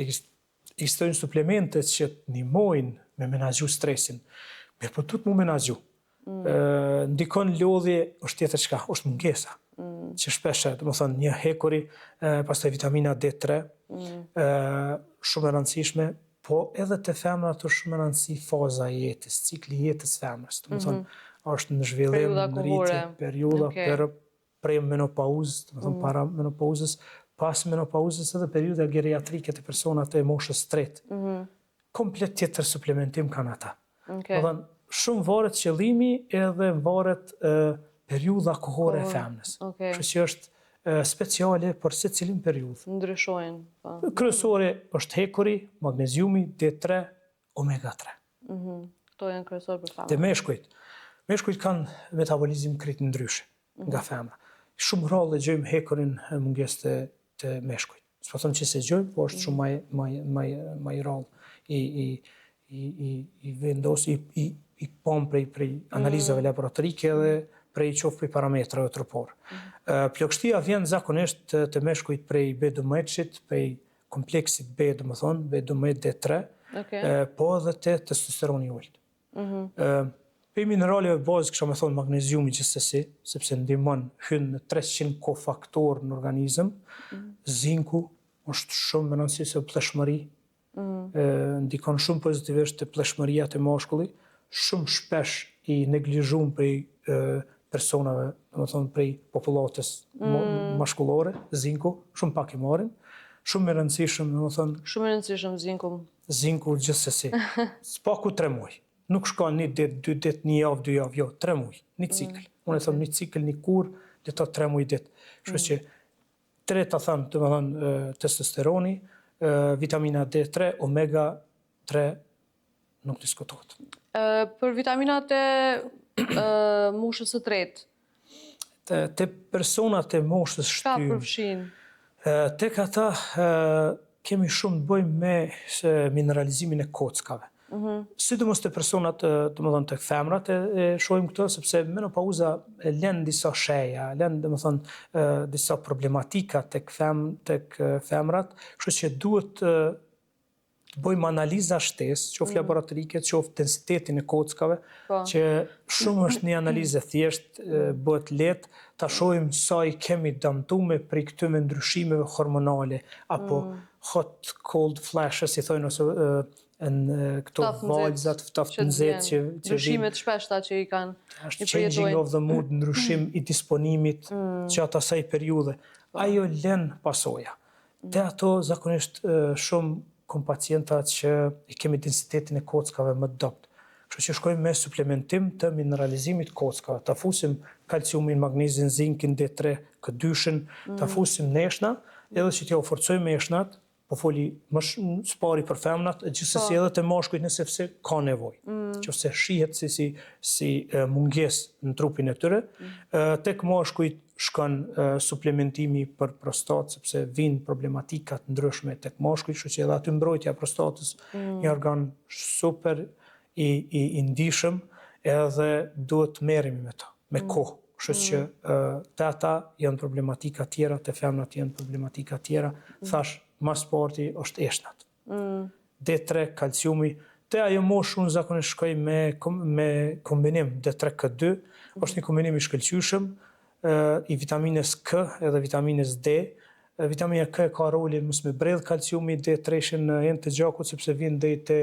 Ekzistojnë suplementet që ndihmojnë me menaxhu stresin. Mirë, po duhet mu menaxhu. Ndikon lodhje është tjetër çka, është mungesa. Që shpesh, domethënë një hekuri, pastaj vitamina D3, shumë e rëndësishme, po edhe te femrat është shumë e rëndësi faza e jetës, cikli i jetës femrës. Domethënë është në zhvillim, në rritje, periudha për premenopauzë, domethënë para menopauzës, pas menopauzës edhe periudha geriatrike të personat e moshës tretë. Komplet tjetër suplementim kanë ata. Domethënë shumë varet qëllimi edhe varet periudha kohore e femnës. Kështu që është speciale për secilin periudhë. Ndryshojnë. Kryesore është hekuri, magneziumi, D3, omega 3. Këto janë kryesore për femra. Te meshkujt. Meshkujt kanë metabolizëm krejt ndryshe nga femra. Shumë rrallë gjejmë hekurin mungesë të meshkujt. S'po them që se gjejmë, po është shumë më i rrallë i vendos i pom prej analizave laboratorike dhe prej qoftë prej parametrave trupor. Plagështia vjen zakonisht të meshkujt prej B12-shit, prej kompleksit B, domethënë B12 D3, po edhe të testosteroni i ulët. Për mineraleve bazë kisha me thonë magneziumi gjithsesi, sepse ndihmon hyn në 300 kofaktor në organizëm, zinku është shumë më rëndësishme se pleshmëri, ndikon shumë pozitivisht të pleshmëria të mashkullit, shumë shpesh i neglizhuar prej personave, domethënë prej popullatës mashkullore, zinku, shumë pak i marrin. Shumë i rëndësishëm, domethënë Shumë i rëndësishëm zinku. zinku gjithsesi. Spaku 3 muaj. Nuk shkon 1 ditë, 2 ditë, 1 javë, 2 javë, jo, 3 muaj, një cikël. Unë e them një cikël, një kur, dhe to 3 muaj ditë. Kështu që 3 ta them, domethënë testosteroni, vitamina D3, omega 3 nuk diskutohet. Për vitaminat e moshës së tretë, Te personat e moshës ka shtymë, përfshin? tek ata kemi shumë të bëjmë me mineralizimin e kockave. Sidomos te personat, domethënë tek femrat e shohim këtë sepse menopauza lën disa sheja, lën domethënë disa problematika tek femrat, kështu që duhet të bëjmë analiza shtesë, qoftë laboratorike, qoftë densitetin e kockave, që shumë është një analizë e thjeshtë, bëhet lehtë ta shohim sa i kemi damtuar prej këtyre ndryshimeve hormonale apo hot cold flashes i thonë ose në këto valzat ftaftë nxehtë që ndryshimet shpeshta që i kanë është changing of the mood, ndryshim i disponimit gjatë asaj periudhe. Ajo lën pasoja. Te ato zakonisht shumë pacienta që i kemi densitetin e kockave më të dobët. Kështu që shkojmë me suplementim të mineralizimit kockave. Ta fusim kalciumin, magnezin, zinkin, D3, K2-shin, ta fusim neshna, edhe që t'ja forcojmë meshnat, po foli më spari për femnat, gjithsesi edhe te mashkujt nëse ka nevojë. Qofse shihet si mungesë në trupin e tyre, tek mashkujt shkon suplementimi për prostatë, sepse vinë problematika të ndryshme tek mashkujt, kështu që edhe aty mbrojtja e prostatës një organ super i ndihshëm, edhe duhet të merremi me to, me kohë. Kështu që te ata janë problematika tjera, te femrat janë problematika tjera. Thash, mas parti është eshnat. D3, kalciumi, te ajo moshë unë zakonisht shkoj me kombinim D3K2, është një kombinim i shkëlqyshëm, i vitamines K edhe vitamines D. Vitamina K ka rolin mos me bredh kalciumi, D3-shin në enë të gjakut, sepse vjen deri te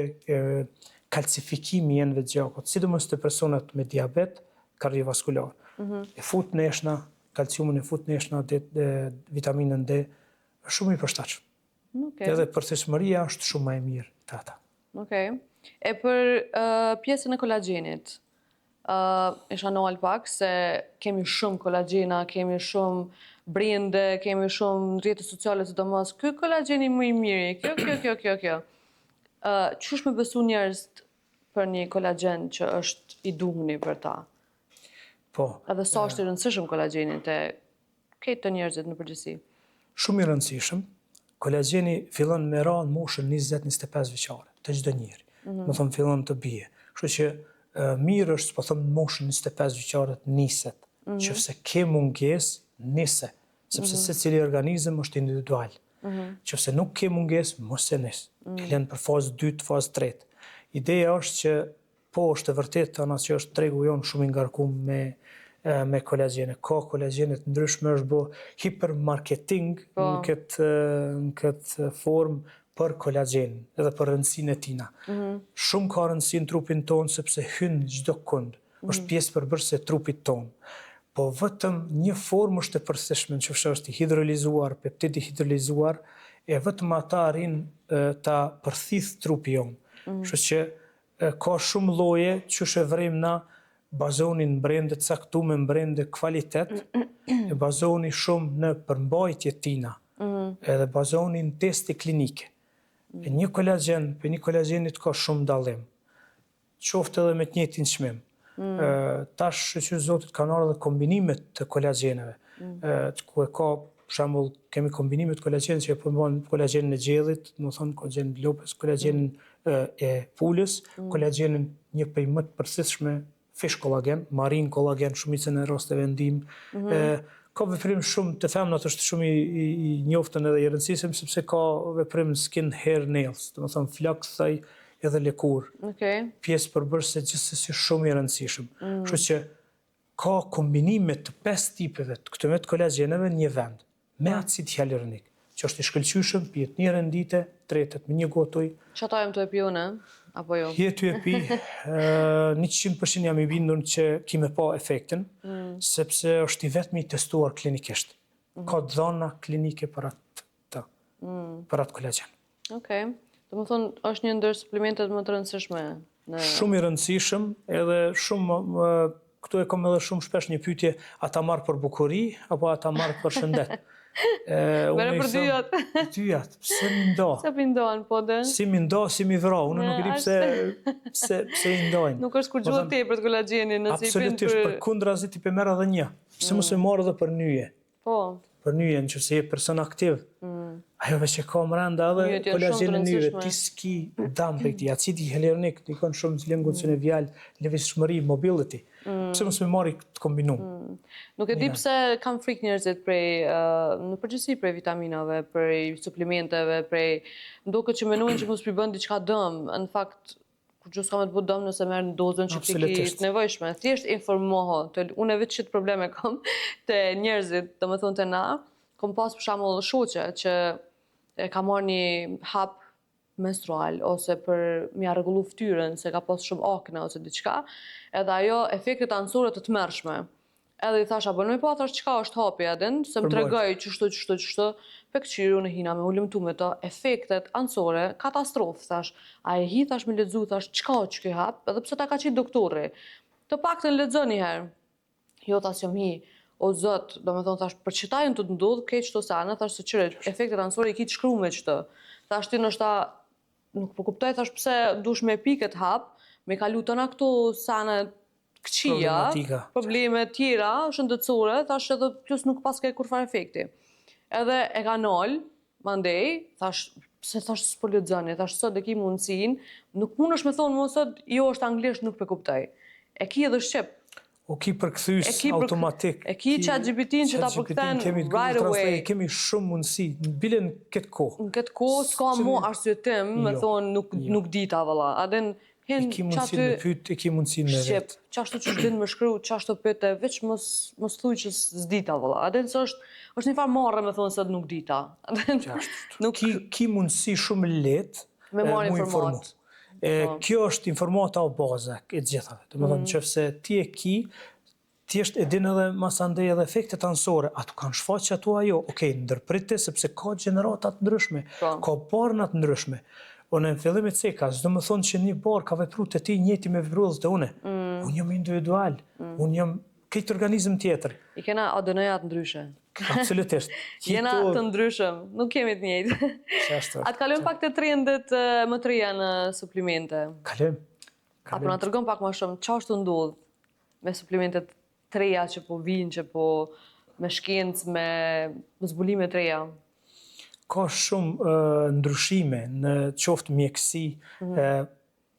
kalcifikimi i enëve të gjakut, sidomos te personat me diabet kardiovaskular. E fut neshna, kalciumin e fut neshna, vitaminën D, është shumë i përshtatshëm. Edhe përtheshmëria është shumë më e mirë te ata. Okej. E për pjesën e kolagjenit, isha nol pak se kemi shumë kolagjena, kemi shumë brende, kemi shumë në rrjetet sociale sidomos. Ky kolagjeni më i miri, kjo. Qysh me besu njerëz për një kolagjen që është i duhuni për ta? Po. Edhe sa është i rëndësishëm kolagjeni te këtë njerëzit në përgjithësi? Shumë i rëndësishëm. Kolagjeni fillon me ra në moshën 20-25 vjeçare, të çdo njeri. Do thonë fillon të bie. Kështu që mirë është, po them, në moshën 25 vjeçare të niset. Qofse ke mungesë, nise, sepse secili organizëm është individual. Qofse nuk ke mungesë, mos e nis. Lën për fazë 2, fazë 3. Ideja është që po është e vërtetë ana që është tregu jon shumë i ngarkuar me kolagjene. Ka kolagjene të ndryshme, është bë hipermarketing në këtë formë për kolagjen, edhe për rëndësinë e tina. Shumë ka rëndësi në trupin tonë sepse hyn çdo kund. Është pjesë përbërëse e trupit tonë. Po vetëm një formë është e përshtatshme, nëse është i hidrolizuar, peptid i hidrolizuar, e vetëm ata arrin ta përthith trupi jon. Kështu që ka shumë lloje që e vrim na bazonin brende të caktuar, brende kvalitet, e bazoni shumë në përmbajtje tina, edhe bazoni në teste klinike. Një kolagjen, për një kolagjenit ka shumë dallim, qoftë edhe me të njëjtin çmim. Tash që zotit kanë ardhur kombinimet të kolagjeneve, ku e ka, për shembull, kemi kombinimet të kolagjenit që e përmbajnë kolagjenin e gjellit, do të thonë kolagjenin e lopës, kolagjenin e pulës, kolagjenin një prej më të përgjithshme fish kollagen, marin kollagen, shumicën e rasteve ndim. Ka veprim shumë të femnat, është shumë i njoftën edhe i rëndësishëm sepse ka veprim skin hair nails, do të thonë flak, thaj edhe lëkurë. Pjesë përbërëse gjithsesi shumë i rëndësishëm. Kështu që ka kombinime të 5 tipeve të këtyre kolagjeneve në një vend, me acid hyaluronik, që është i shkëlqyeshëm, pihet një herë në ditë, tretet me një gotë ujë. Çfarë tajmë të e pijone? apo jo? Je ty e pi, 100% jam I bindur që kime pa efektin, sepse është I vetmi I testuar klinikisht. Ka dhona klinike për atë kolagen. Okej. Do më thonë, është një ndër suplementet më të rëndësishme? Shumë I rëndësishëm, edhe shumë, këtu e kom edhe shumë shpesh një pyetje, a ta marrë për bukuri, apo a ta marrë për shëndet? Mere për dyjat. Dyjat, pse mi ndo? Pse për ndohen, po dhe? Si mi ndo, si mi vra, unë nuk I pse I ndojnë. Nuk është kur gjuhë te për të kolagenin, nëse I pinë Absolutisht, për kundra zi ti për merë edhe një. Pse mos e marrë edhe për nyje. Po. Për nyje, në që se je person aktiv. Ajo veç e ka mranda edhe kolagenin nyje, ti s'ki dam për këti, acidi hyaluronik, nikon shumë të lëngucën e vjallë, lëvizshmëri, mobility. Pse mos me marri të kombinum. Nuk e di pse kam frikë njerëzit prej, në përgjithësi prej vitaminave, prej suplementeve, ndoket që menojnë që mos bën diçka dëm. Në fakt, kur gjë s'ka me të bëjë dëm nëse merr në dozën që ti ke të nevojshme. Thjesht informoho. Unë vetë çit probleme kam te njerëzit, domethënë te na, kam pas për shembull shoqe që e ka marrë një hap menstrual ose për mja rregullu ftyrën se ka pas shumë akne ose diçka, edhe ajo efektet anësore të tmerrshme. Edhe I thash, apo në po, thash, qka është hapi adin, se më tregoj qështu, pe këqyri unë hina me ullëmtu me të efektet anësore, katastrofë, thash, a e hi, thash, me ledzu, thash, qka o që këj hap, edhe pse ta ka qitë doktori. Të pak të në ledzë njëherë, jo thash jam hi, o zot, do me thonë, thash, për qëtajnë të ndodhë, kej qëto sana, thash, se qëre, efektet anësore I ki të shkru me qëtë. Thash, ti nështë ta, nuk po kuptoj, thash, pse dush me pi këtë hap, me kalu të na këto sana këqia, probleme tjera, shëndetësore, thash edhe plus nuk pas ka kurfar efekti. Edhe e ka nol, mandej, thash, pse thash s'po lexoni, thash sot e ki mundësin, nuk mundesh me thonë mua sot, jo është anglisht, nuk pe kuptoj. E ki edhe shqip. O ki përkthys automatik. E ki ChatGPT-n që ta përkthen right away. Kemi shumë mundësi, bile në këtë kohë. Në këtë kohë s'ka mu arsyetim, me thonë nuk dita valla. Adin I ki mundësi me pyet, I ki mundësi me vetë. Qashtu që din me shkru, qashtu pyte, veç mos thuj që s'dita valla. Adin se është një farë marrë me thonë se nuk dita. Ki mundësi shumë letë me marrë informat. Kjo është informata o baza e gjithave. Dhe më thonë qëfëse ti e ki, ti është edin edhe masandej edhe efektet anësore. A tu kanë shfaqë ato ajo? Okej, ndërprite, sepse ka generatat ndryshme, ka barnat ndryshme. Unë në fillim e ceka, s'do më thonë që një barë ka vepru të ti njëti me vepru dhe une. Unë jam individual, unë jam këtë organizm tjetër. I kena ADN-jat ndryshe. Absolutisht. Jena të ndryshëm, nuk kemi të njëjtë. A të kalojmë pak të trendet më të reja në suplemente? Kalojmë. Apo na tërgëm pak më shumë, qa është të ndodhë me suplementet të reja që po vinë, që po me shkencë, me zbulime të reja? Ka shumë ndryshime në qoftë mjekësi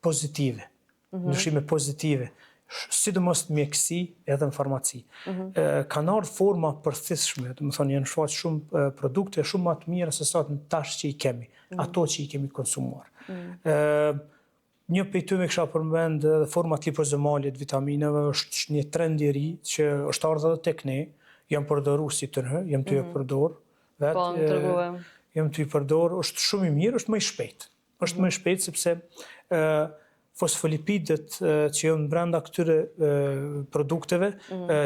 pozitive. Ndryshime pozitive. Sidomos mjekësi edhe në farmaci. Kanë ardhur forma përthithshme, do të thonë janë shfaqur shumë produkte shumë më të mira se sa tash që I kemi, ato që I kemi konsumuar. Një prej tyre kisha përmend edhe format lipozomalit vitaminave, është një trend I ri që është ardhur edhe tek ne, jam përdoruar si të në, jam të përdor vetë. Po, më tregove. Jam të përdor, është shumë I mirë, është më I shpejt. Është më I shpejt sepse fosfolipidet që janë brenda këtyre produkteve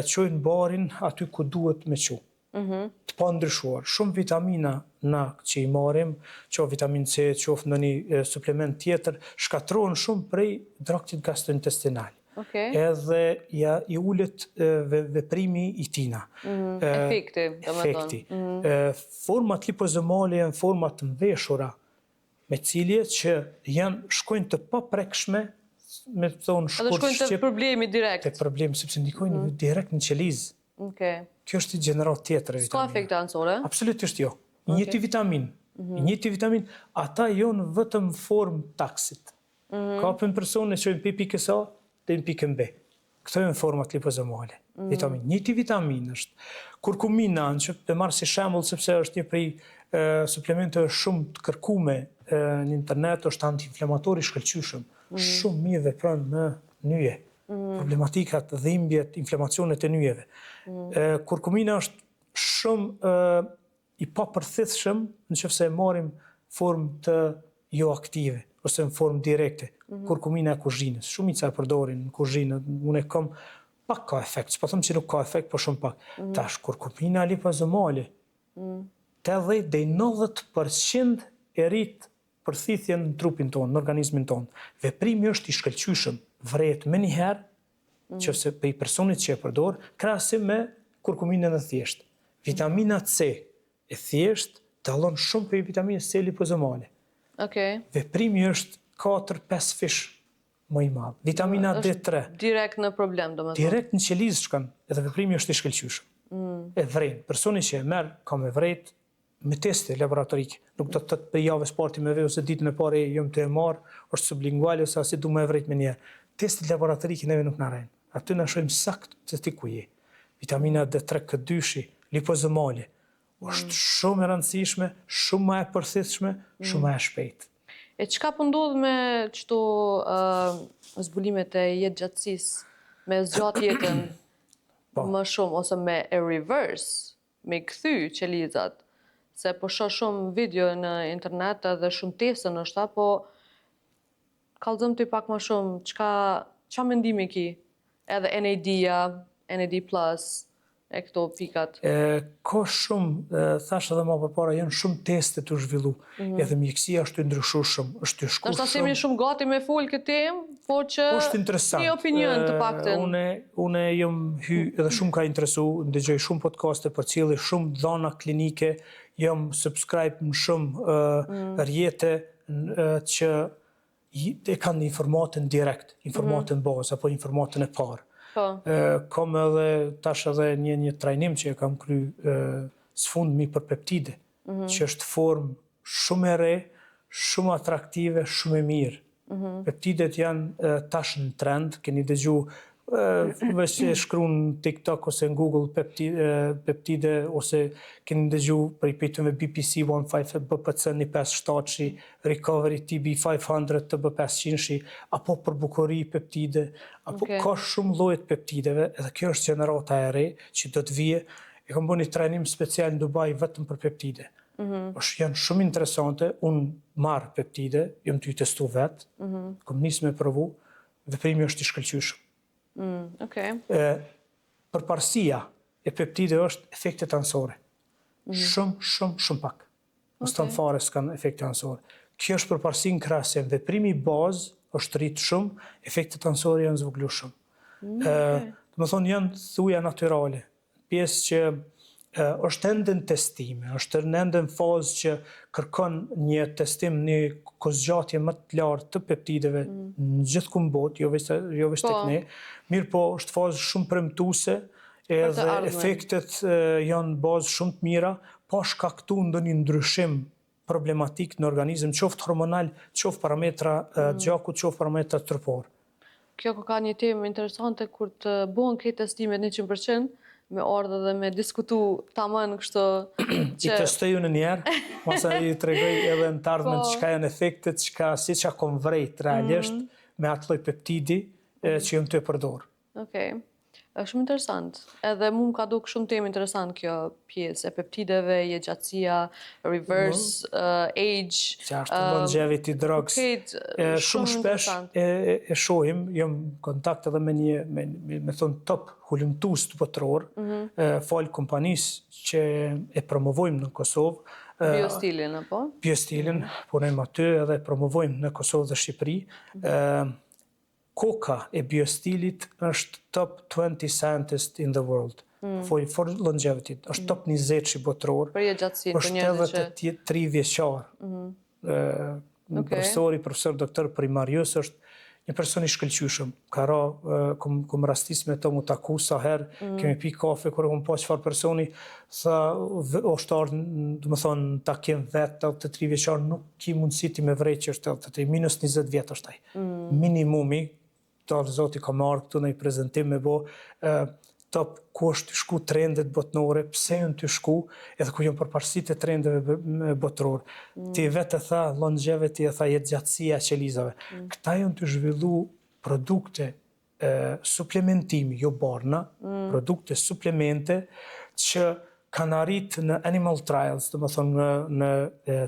çojnë barin aty ku duhet me çu. Të pa ndryshuar. Shumë vitamina na që I marrim, qoftë vitamin C, qoftë në një suplement tjetër, shkatrohen shumë prej traktit gastrointestinal. Edhe I ulet veprimi I tina. Efekti. Format lipozomale janë format të mveshura, me cilje që shkojnë të paprekshme, me të thonë shkurt shqip. Edhe shkojnë të problemi direkt. Të problemi, sepse ndikojnë direkt në qelizë. Kjo është I gjenerat tjetër. S'ka efekte anësore? Absolutisht jo. Njëti vitamin, ata jonë vetëm formë taksit. Ka për persone që në pikës A dhe në pikën B. Këto janë format lipozomale. Njëti vitamin është. Kurkumina, që e marrë si shembull sepse është një prej suplementeve shumë të kërkume në internet, është antiinflamator I shkëlqyshëm. Shumë mirë vepron në nyje. Problematikat, dhimbjet, inflamacionet e nyjeve. Kurkumina është shumë I papërthithshëm nëse marrim formë të jo aktive. ose në formë direkte. Kurkumina e kuzhinës, shumica e përdorin në kuzhinë, unë e kam pak ka efekt, s'po them që nuk ka efekt, po shumë pak. Tash kurkumina lipozomale, 80 deri 90% e rrit përthithjen në trupin tonë, në organizmin tonë. Veprimi është i shkëlqyshëm, vret më njëherë, qofse për i personit që e përdor, krahasim me kurkuminën e thjeshtë. Vitamina C e thjeshtë dallon shumë prej vitaminës C lipozomale. Okej. Veprimi është 4-5 fish më i madh. Vitamina D3 Direkt në problem, domethënë. direkt në qelizë shkon, edhe veprimi është i shkëlqyshëm. E vren. Personi që e merr ka me vret me teste laboratorike. Nuk do të thotë për javës parti me ve ose ditën e parë jam të e marr, është sublinguale ose asi du me vret me një. Testet laboratorike neve nuk na rrin. Aty na shohim sakt se ti ku je. Vitamina D3, K2, lipozomale është shumë e rëndësishme, shumë më e përthithshme, shumë më e shpejtë. E çka po ndodh me çto zbulimet e jetëgjatësisë, me zgjat jetën më shumë ose me e reverse, me kthy qelizat, se po shoh shumë video në internet edhe shumë teste ndoshta, po kallëzom ty pak më shumë, çka mendimi ki? Edhe NAD-ja, NAD+, e këto pikat. Ka shumë, thash edhe më përpara, janë shumë teste të zhvillu. Edhe mjekësia është të ndryshu shumë, është të shku Ndoshta jemi shumë gati me fol këtë temë, po që është interesant. një opinion të paktën. Une jam hy edhe shumë ka interesu, ndëgjoj shumë podcaste për cilë, shumë dhana klinike, jam subscribe në shumë rjete që e kanë informatën direkt, informatën bazë, apo informatën e parë. Kam edhe tash edhe një trajnim që e kam kry sfundmi për peptide, që është formë shumë e re, shumë atraktive, shumë e mirë. Peptidet janë tash në trend, keni dëgju veç e shkru në TikTok ose në Google peptide, ose keni dëgju për i pejtëve BPC 15, BPC 157, Recovery TB 500 të B500, apo për bukuri peptide, apo ka shumë llojet peptideve, edhe kjo është gjenerata e re që do të vije. E kam bërë një trajnim special në Dubai vetëm për peptide. Janë shumë interesante, unë marr peptide, jam të i testu vetë, kom nisë me provu, veprimi është i shkëlqyshëm. Përparësia e peptide është efektet anësore. Shumë pak. Mos të në fare s'kan efekte anësore. Kjo është përparësi në krahasim. Veprimi bazë është rritë shumë, efektet anësore janë zvoglu shumë. Të më thonë janë thuja natyrale. Pjesë që është ende në testime, është ende në fazë që kërkon një testim, një kozgjatje më të lartë të peptideve në gjithë kumë botë, jo veç tek ne. Mirë po është fazë shumë premtuese, edhe efektet janë bazë shumë të mira, pa shkaktu ndonjë ndryshim problematik në organizëm, qoftë hormonal, qoftë parametra gjakut, qoftë parametra trupor. Kjo ka një temë interesante kur të bëhen këto testimet 100%, me ardhe dhe me diskutu tamam kështu që... I testoj unë njerë, masa i tregoj edhe në të ardhmen çka janë efektet, si që kom vrejt realisht me atë lloj peptidi që jam të e përdor. Okej. Është shumë interesant. Edhe mu më ka duk shumë temë interesant kjo pjesë e peptideve, jetëgjatësia, reverse age, longevity drugs. Shumë shpesh e shohim, jam kontakt edhe me një, me thonë top hulumtues të botëror, falë kompanisë që e promovojmë në Kosovë. Biostilin, apo? Biostilin, punojmë aty edhe promovojmë në Kosovë dhe Shqipëri. Koka e biostilit është top 20 scientist in the world for longevity. Është top 20 që botëror. Për jetëgjatësinë të njerëzve që... Është 83 vjeçar. Profesor doktor Primarius është një person i shkëlqyshëm. Ka ra, kom rastis me të mu taku sa herë, kemi pi kafe, kërë kom pa qëfar personi, tha, është ardhë, du më thonë, takim vetë, 83 vjeçar, nuk ki mundësi ti me vrej që është 83, minus 20 vjetë është taj. Minimumi, talë zoti ka marrë këtu në i prezentim me bo, top ku është të shku trendet botnore, pse jënë të shku, edhe ku jënë përparësit e trendeve botëror. Ti vetë e tha longevity, e tha jetëgjatësia qelizave. Këta jënë të zhvillu produkte suplementimi, jo barna, produkte suplemente që kanë arrit në animal trials, do më thonë në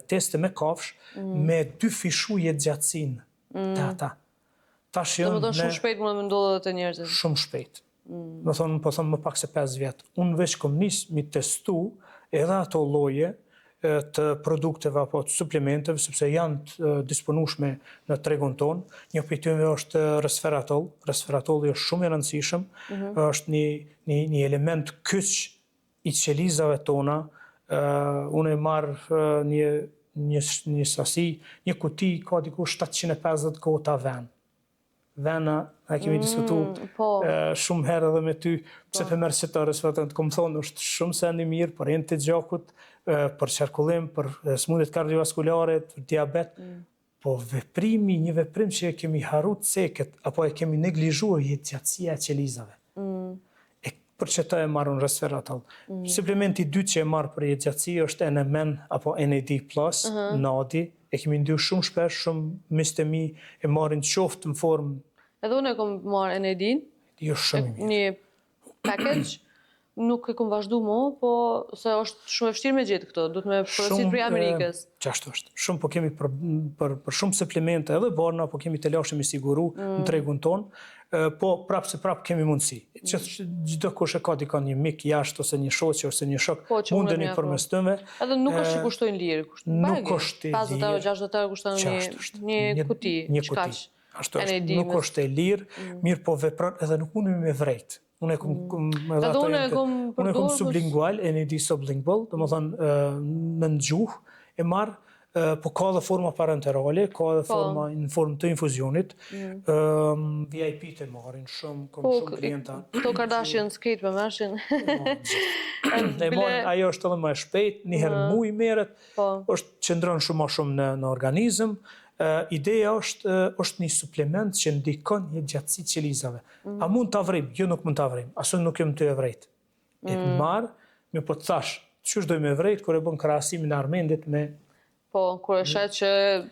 teste me kafsh, me 2 fishu jetëgjatësinë të ata. Tash Do më thonë shumë shpejt mund të ndodhë dhe të njerëzit. Shumë shpejt. Do thonë, po thonë më pak se 5 vjetë. Unë veç kom nisë mi testu edhe ato lloje të produkteve apo të suplementeve, sepse janë të disponueshme në tregun tonë. Një prej tyre është resveratrol. Resveratrolli është shumë i rëndësishëm, është një element kyç i qelizave tona. Unë e marr një sasi, një kuti ka diku 750 gota ven. Vena, e kemi diskutu shumë herë edhe me ty, pse për merë qëtërës, të kom thonë, është shumë sendi mirë për endë të gjakut, për qarkullim, për smundjet kardiovaskulare, për diabet, po një veprim që e kemi harut ceket, apo e kemi neglizhuar jetëgjatësia e qelizave. Për që ta e marrë në resveratrol. Suplementi 2 që e marrë për jetëgjatësi është NMN apo NAD+, NADI, e kemi ndy shumë shpesh, shumë mistemi e marrin qoftë në formë. Edhe unë e kom marrë NAD-in. Jo shumë mirë. Një package, nuk e kom vazhdu mo, po se është shumë e vështirë me gjetë këto, du të me porosit për Amerikës. Qashtu është. Shumë po kemi për shumë suplemente edhe borna, po kemi të lashëm i siguru në tregun tonë, po prapë se prapë kemi mundësi. Çdo kush e ka dikon një mik jashtë ose një shoqë ose një shok, munden i përmestëme. Edhe nuk është që kushtojnë lirë, nuk është 50 euro, 60 euro kushtojnë një kuti. Një kuti. Ashtu është, nuk është e lirë, mirë po vepron edhe nuk mundemi me vrejt. Unë e kom sublingual, NAD sublingual, do më thënë në gjuhë e marë, po ka dhe forma parenterale, ka dhe forma në formë të infuzionit, VIP të marrin shumë, kom shumë klienta. Këto Kardashian skate me mershin. Ajo është edhe më e shpejt, njëherë muj meret, është qëndron shumë ma shumë në organizëm. Ideja është një suplement që ndikon një gjatësi qelizave. A mund të avrim? Jo, nuk mund të avrim. Aso nuk jem të e vrejt. E të marë, me po të thash, qësh dojmë e vrejt, kër e bën krahasimin e Armendit me... Po, kër e shet që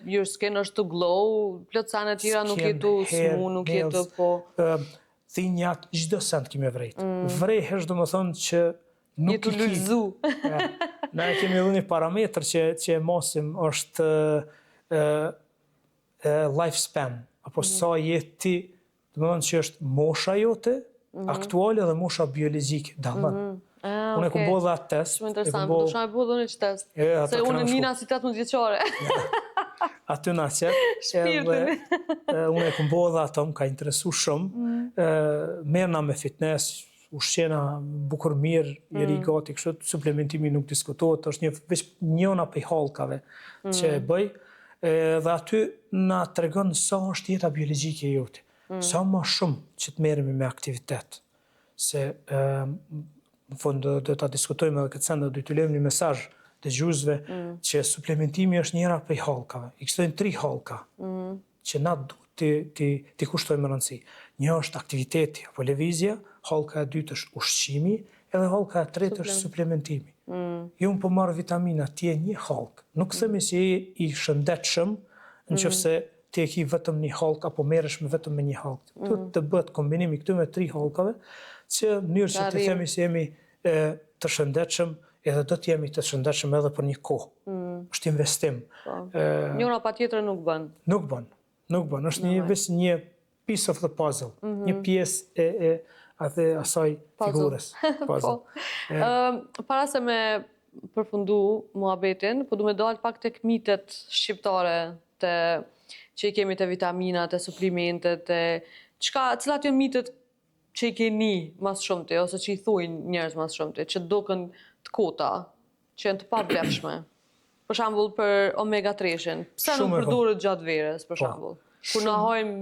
your skin është të glow, plotësane tjera nuk jetu smu, nuk jetu po... Thinjat, gjdo sent kime vrejt. Vrejhesh do më thonë që nuk jetu lullzu. Ne kemi edhe një parametr që e mosim është lifespan, apo sa jetë ti, të më dhënë që është mosha jote, aktuale dhe mosha biologike, dalën. Unë e kom bo dhe atë test. Shumë interesant, do shumë e bo dhe një që test. Se unë njëna si 18 vjeqare. Aty na që. Unë e kom bo dhe atë, më ka interesu shumë. Merna me fitness, ushqena bukur mirë, jeri gati, kështë suplementimi nuk diskutohet, është njëna pej halkave që e bëj. Dhe aty na tregon sa është jeta biologjike e jote. Sa më shumë që të merremi me aktivitet. Se në fund do ta diskutojmë edhe këtë send, do t'ju lejmë një mesazh dëgjuesve që suplementimi është njëra prej hallkave. Ekzistojnë 3 hallka që na duhet ti kushtojmë rëndësi. Një është aktiviteti apo lëvizja, hallka e dytë është ushqimi, edhe hallka e tretë është suplementimi. Ju më po marrë vitamina, ti e një hallk. Nuk themi si i shëndetshëm, në qofse ti e ki vetëm një hallk, apo merresh me vetëm me një hallk. Duhet të bëhet kombinimi këtu me 3 hallkave, që në mënyrë që të themi si jemi të shëndetshëm, edhe do të jemi të shëndetshëm edhe për një kohë. Është investim. Njëra pa tjetër nuk bën. Nuk bën. Është një piece of the puzzle. Një pjesë e asaj figurës. Para se me përfundu muhabetin, po du me dalë pak tek mitet shqiptare që i kemi të vitaminat, të suplimentet, cilat janë mitet që i keni mas shumë të, ose që i thujnë njerëz mas shumë të, që doken të kota, që janë të pavlefshme. Për shembull për omega-3-shin, pse nuk përdorët gjatë verës, për shembull? Kur na hajmë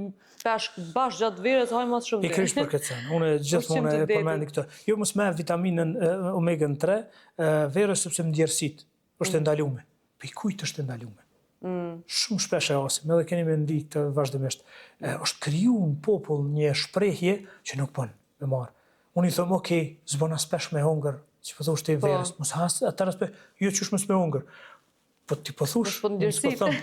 peshk bashkë gjatë verës, hajmë mas shumë të. Pikërisht për këtë sen, unë gjithmonë e përmendi këtë. Jo mos me vitaminën omega-3 verës sepse më ndjerësit, është ndalume. Për i kujt është ndalume? Shumë shpesh e asim, edhe keni me ndi të vazhdimisht. Është kriju në popull një shprehje që nuk bën me marë. Unë i thëmë, okej, zbona spesh me hongër, që po thush të i verës, mos hasë, atër aspe, jo qysh mos me hongër. Po ti po thush, mos po thëmë.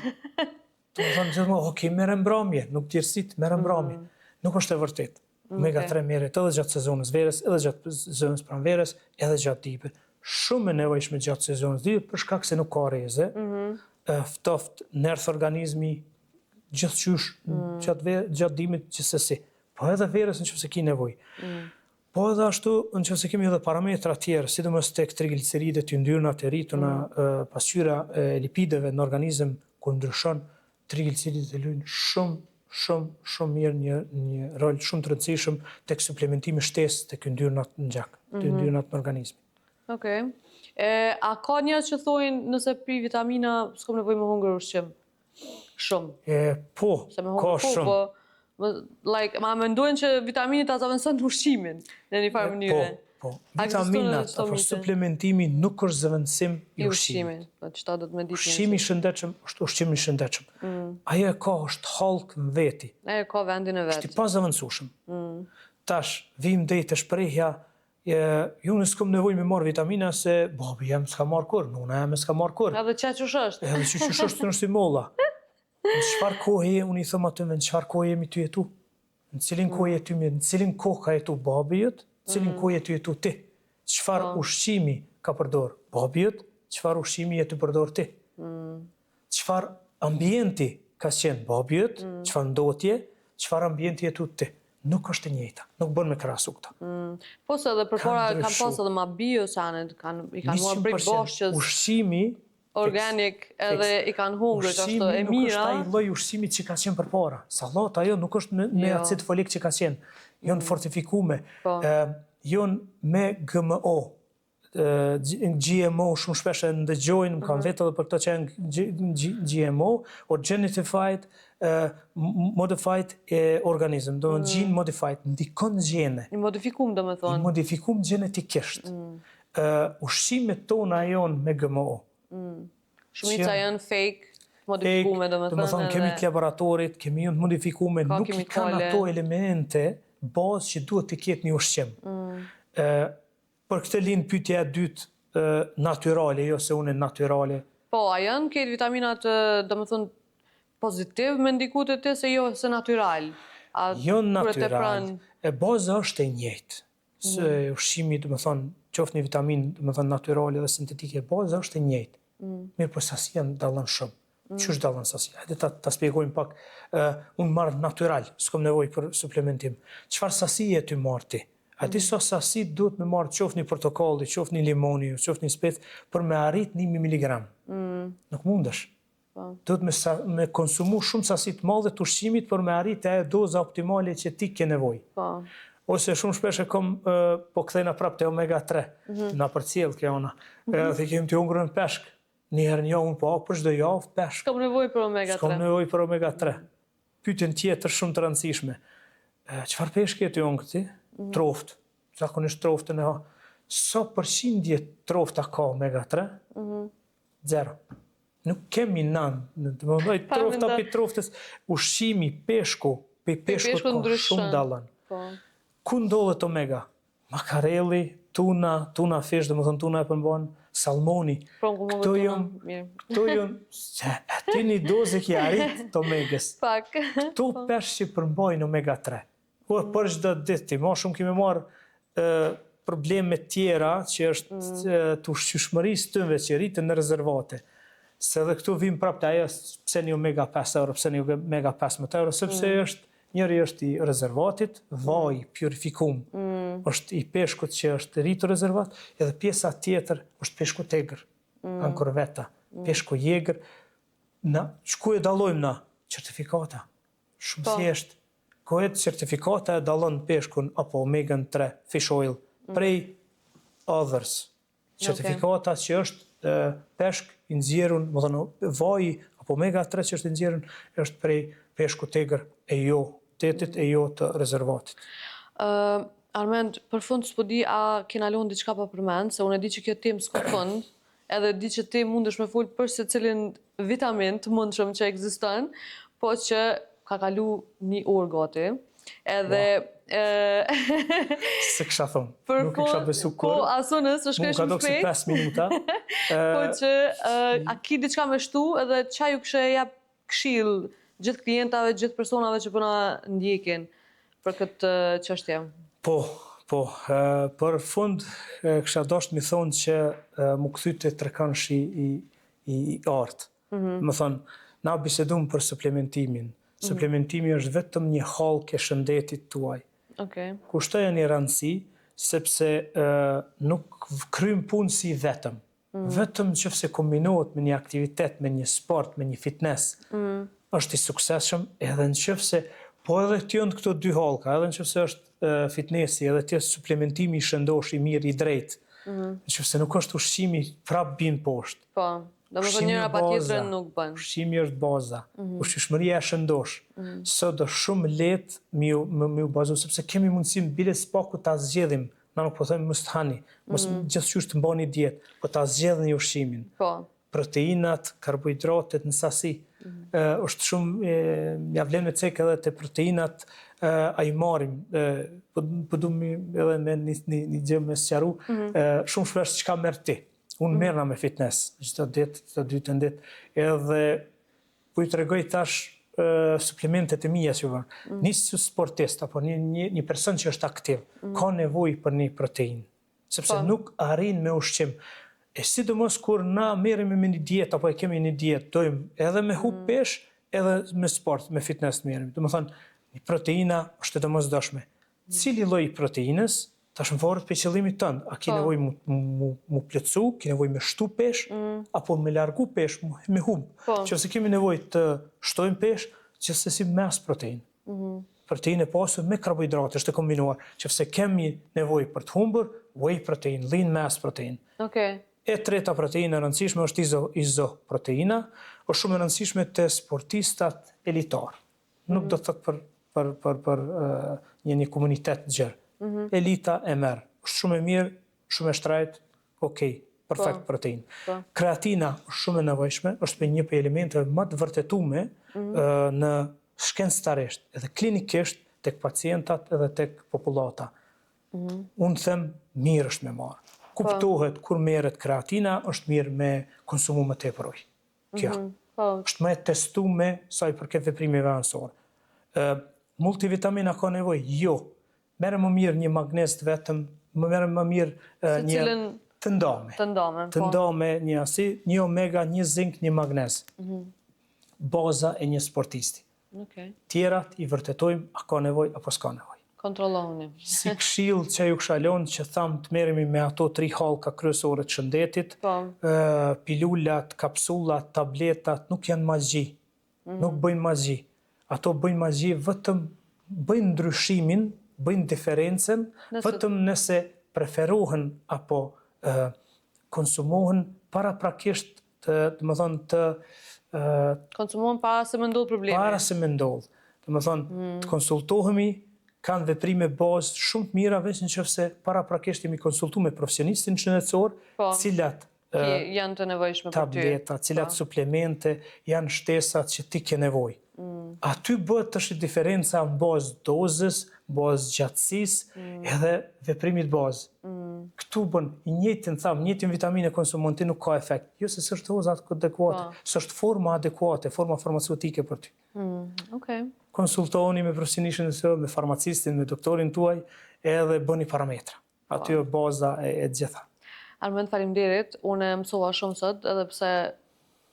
Të më thëmë gjithmonë, okej, mere mbramje, nuk djerësit, mere mbramje. Nuk është e vërtet. Omega-3 merret edhe gjatë sezonës verës, edhe gjatë sezonës pranverës, edhe gjatë dipe. shumë e nevojshme gjatë sezonit ditë për shkak se nuk ka rreze, ftoft nerth organizmi gjithçysh gjatë dimit gjithsesi. Po edhe verës nëse ki nevojë. Po edhe ashtu nëse kemi edhe parametra tjerë, sidomos tek trigliceridet, yndyrnat e rrituna, pasqyra e lipideve në organizëm kur ndryshon, trigliceridet e luajnë shumë mirë një rol shumë të rëndësishëm tek suplementimi shtesë tek yndyrnat në gjak, tek yndyrnat në organizëm. Okej. A ka njerëz që thojnë nëse pi vitamina s'kam nevojë me hungër ushqim? Shumë. Po, ka shumë. Ma mendojnë që vitaminit ta zëvendëson ushqimin në një farë mënyre. Po. Vitaminat apo suplementimi nuk është zëvendësim i ushqimit. Po çfarë do të më ditë? Ushqimi i shëndetshëm është ushqimi i shëndetshëm. Ajo e ka është hallk në veti. Ajo ka vendin e vet. Është i pazëvendësueshëm. Tash vim deri te shprehja ju nuk s'kam nevojë me marr vitamina se babi jam s'ka marr kur, nuna jam s'ka marr kur. Edhe çeçush është. Edhe çeçush është në simolla. Në çfarë kohë unë i them aty në çfarë kohë jemi ty jetu? Në cilin kohë jetu mi, në cilin kohë ka jetu babi jot, në cilin kohë jetu ti? Çfarë ushqimi ka përdor babi jot, çfarë ushqimi jetu përdor ti? Çfarë ambienti ka qenë babi jot, çfarë ndotje, çfarë ambienti jetu ti? Nuk është e njëjta, nuk bën me krahasu këta. Po se edhe përpara kanë pas edhe ma bio sanet, i kanë marrë prej boshqës. Ushqimi organik edhe i kanë hungër që ashtu e mira. Ushqimi nuk është ai lloj ushqimit që ka qenë përpara. Sallata ajo nuk është me acid folik që ka qenë. Jon fortifikume. Jon me GMO. GMO shumë shpesh e ndëgjojnë, më kanë vetë edhe për këto që janë GMO, or genetified modified organism, do në gene modified, ndikon gjene. I modifikum do me thonë. I modifikum genetikisht. Ushqimet tona janë me GMO. Shumica janë fake, modifikume do me thonë. Do me thonë, kemi të laboratorit, kemi janë modifikume, nuk i kanë ato elemente bazë që duhet të ketë një ushqim. Për këtë linë pyetja e dytë natyrale, jo se unë natyrale. Po, a janë këtë vitaminat, do me thonë, pozitiv me ndiku të ti, se jo se natyral? Jo natyral, e baza është e njëjtë. Se ushqimi, do me thonë, qoftë një vitamin, do me thonë, natyrale dhe sintetike, baza është e njëjtë. Mirë, për sasia dallon shumë. Qysh dallon sasia? Hajde ta shpjegojmë pak. Unë marr natyral, s'kam nevojë për suplementim. Çfarë sasie ty marr ti? A di sa sasi duhet me marrë qoftë një portokalli, qoftë një limoni, qoftë një spec, për me arrit 1 miligram. Nuk mundesh. Duhet me konsumu shumë sasi të madhe të ushqimit për me arrit e doza optimale që ti ke nevojë. Ose shumë shpesh e kom po kthejna prap te omega 3, na përcjell kjo ona. Edhe kemi të hungurën peshk. Një herë një unë po për çdo javë peshk. S'kam nevojë për omega 3. S'kam nevojë për omega 3. Pyetjen tjetër shumë të rëndësishme. Çfarë peshk je ti unë këti? Troft, zakonisht troftën e ha. Sa përqindje trofta ka omega 3? 0. Nuk kemi nanë. Trofta për troftës, ushqimi, peshku, për peshku ka shumë dallën. Ku ndodhet omega? Makarelli, tuna fish, dhe më thënë tuna e përmban, salmoni. Këto janë, aty një dozë ki arrit të omegës. Këto pesh që përmbajnë omega 3. Për çdo ditë, ma shumë kemi marrë probleme tjera që është të ushqyeshmërisë tënve që rritën në rezervate. Se dhe këtu vim prapë të ajo pse një omega 5 euro, pse një omega 15 euro, sepse njëri është i rezervatit, vaj, purifikum, është i peshkut që është rritur rezervat, edhe pjesa tjetër është peshku tegër, ankorveta, peshku jegër. Ku e dallojmë na? Certifikata. Shumë thjesht. Kohet certifikata e dallon peshkun apo omega 3 fish oil prej others. Certifikata që është peshk i nxjerrur, më thonë vaj apo omega 3 që është i nxjerrur është prej peshku tegër e jo tetit e jo të rezervatit. Armend, për fund s'po di a kena lënë diçka pa përmend, se unë e di që kjo temë s'ka fund, edhe di që ti mundesh me fol për secilin vitamin të mundshëm që ekziston, po që ka kalu 1 orë gati, edhe... Se kësha thonë, nuk e kësha besu kur. Po, asonës, është kësha shumë shpejt. Mu ka do kësi 5 minuta. Po që, a ki diçka me shtu, edhe qa ju kësha jap këshill gjithë klientave, gjithë personave që përna ndjekin për këtë qështje? Po, Po, për fund, kësha dosht mi thonë që mu këthy të trekanshi i artë. Më thonë, na bisedum për suplementimin. Suplementimi është vetëm një halkë e shëndetit tuaj. Kushtoja një rëndësi, sepse nuk krym punë si vetëm. Vetëm që se kombinohet me një aktivitet, me një sport, me një fitness, është i sukseshëm edhe në qëfë se, po edhe t'jënë këto dy halka, edhe në qëfë se është fitnessi, edhe t'jë suplementimi i shëndosh, i mirë, i drejtë, në qëfë se nuk është ushqimi prap bin poshtë. Po, do më të njëra pa tjetërën nuk bën. Ushqimi është baza, ushqishmëria e shëndosh. Sot është shumë letë mi u bazu, sepse kemi mundësi bile s'paku ta zgjedhim, na nuk po thëmë mos të hani, mos gjithçysh të mbani dietë, po ta zgjedhni ushqimin. Po. Proteinat, karbohidratet në sasi. Është shumë, ja vlen me cek edhe të proteinat, a i marim, po du mi edhe me një gjë me sqaru, shumë shpesh çka merr ti. Unë merrna me fitness, çdo ditë, çdo dytën ditë, edhe po i tregoj tash suplementet e mia që vënë. Nisë sportist, apo një person që është aktiv, ka nevojë për një protein, sepse nuk arrin me ushqim. E sidomos kur na merremi me një dietë, apo e kemi një dietë, dojmë edhe me hub pesh, edhe me sport, me fitness merremi. Do të thonë, një proteina është e domosdoshme. Cili lloj proteinës, tash më varet për qëllimit tënd. A ke nevojë mu plotsu, ke nevojë me shtu pesh, apo me largu pesh, me hub. Nëse kemi nevojë të shtojmë pesh, qëse si mes protein. Protein e pasur me karbohidrate, është e kombinuar. Nëse kemi nevojë për të humbur, whey protein, lean mass protein. E treta proteina e rëndësishme është izoproteina, është shumë e rëndësishme të sportistat elitar. Nuk do të thotë për një komunitet gjerë. Elita e merë. është shumë e mirë, shumë e shtrajt, okej, perfekt protein. Kreatina është shumë e nevojshme, është për një për elementeve më të vërtetume në shkencëtarisht, edhe klinikisht, tek pacientat edhe tek populata. Unë them, mirë është me marë. Kuptohet, kur merret kreatina, është mirë me konsumu më tepër ujë. Kjo. është më e testume sa i përket veprimeve anësore. Multivitamina ka nevojë? Jo. Merre më mirë një magnez vetëm, merre më mirë një të ndame. Të ndame, një asid, një omega, një zink, një magnez. Baza e një sportisti. Tjerat i vërtetojmë a ka nevojë apo s'ka nevojë. Kontrollohuni. Si këshill që ju kshalon që thamë të merremi me ato 3 hallka kryesore të shëndetit, pilulat, kapsullat, tabletat nuk janë magji. Nuk bëjnë magji. Ato bëjnë magji vetëm bëjnë ndryshimin, bëjnë diferencën, vetëm nëse preferohen apo konsumohen paraprakisht të konsumohen para se më ndodh problemi. Para se më ndodh. Të konsultohemi, kanë veprime bazë shumë të mira veç nëse paraprakisht jemi konsultuar me profesionistin shëndetësor, cilat janë të nevojshme për ty. Tableta, cilat suplemente janë shtesat që ti ke nevojë. Aty bëhet tash diferenca në bazë dozës, bazë gjatësisë edhe veprimit bazë. Këtu bën i njëjtin vitaminë konsumon ti nuk ka efekt. Jo se s'është doza adekuate, s'është forma adekuate, forma farmaceutike për ty. Konsultoni me profesionistin e me farmacistin, me doktorin tuaj, edhe bëni parametra. Aty është baza e gjitha. Armend, faleminderit. Unë mësova shumë sot, edhe pse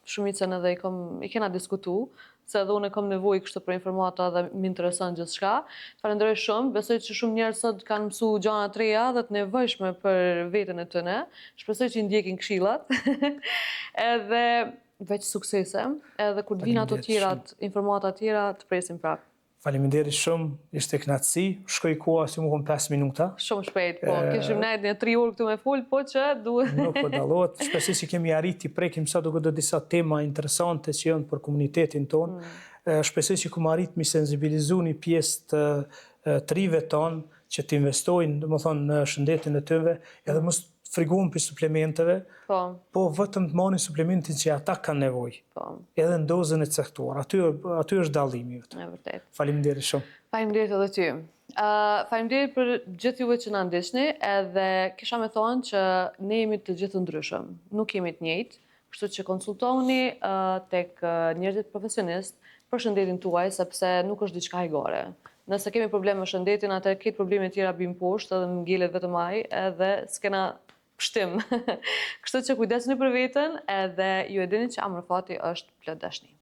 shumicën edhe i kena diskutu, se edhe unë kam nevojë kështu për informata dhe më intereson gjithçka. Falenderoj shumë. Besoj që shumë njerëz sot kanë mësuar gjëra të reja dhe të nevojshme për veten e tyre. Shpresoj që i ndjekin këshillat. Edhe veç suksese, edhe kur të vinë ato tjerat, informata tjera, të presim prapë. Faleminderit shumë, ishte kënaqësi. Shkoj koha si më 5 minuta. Shumë shpejt, po. Kishim ne një 3 orë këtu me fol, po që duhet. Nuk po dallohet. Shpresoj që kemi arriti prekim sa duke do disa tema interesante që janë për komunitetin tonë. Shpresoj që kemi arrit mi sensibilizu një pjesë të rive tonë që të investojnë, domethënë në shëndetin e tyre, edhe mos friguan për suplementeve, po vetëm të marrin suplementin që ata kanë nevojë. Edhe në dozën e caktuar. Aty është dallimi jot. Vërtet. Faleminderit shumë. Faleminderit edhe ty. Faleminderit për gjithë juve që na ndiqni, edhe kisha me thonë që ne jemi të gjithë ndryshëm, nuk jemi të njëjtë, kështu që konsultoni tek njerëzit profesionistë për shëndetin tuaj, sepse nuk është diçka egare. Nëse kemi probleme me shëndetin, atëherë këtë probleme tjera bim poshtë edhe më ngjelet vetëm ai, edhe s'kena shtim. Kështu që kujdesuni për veten, edhe ju e dini që Amrofati është plot dashni.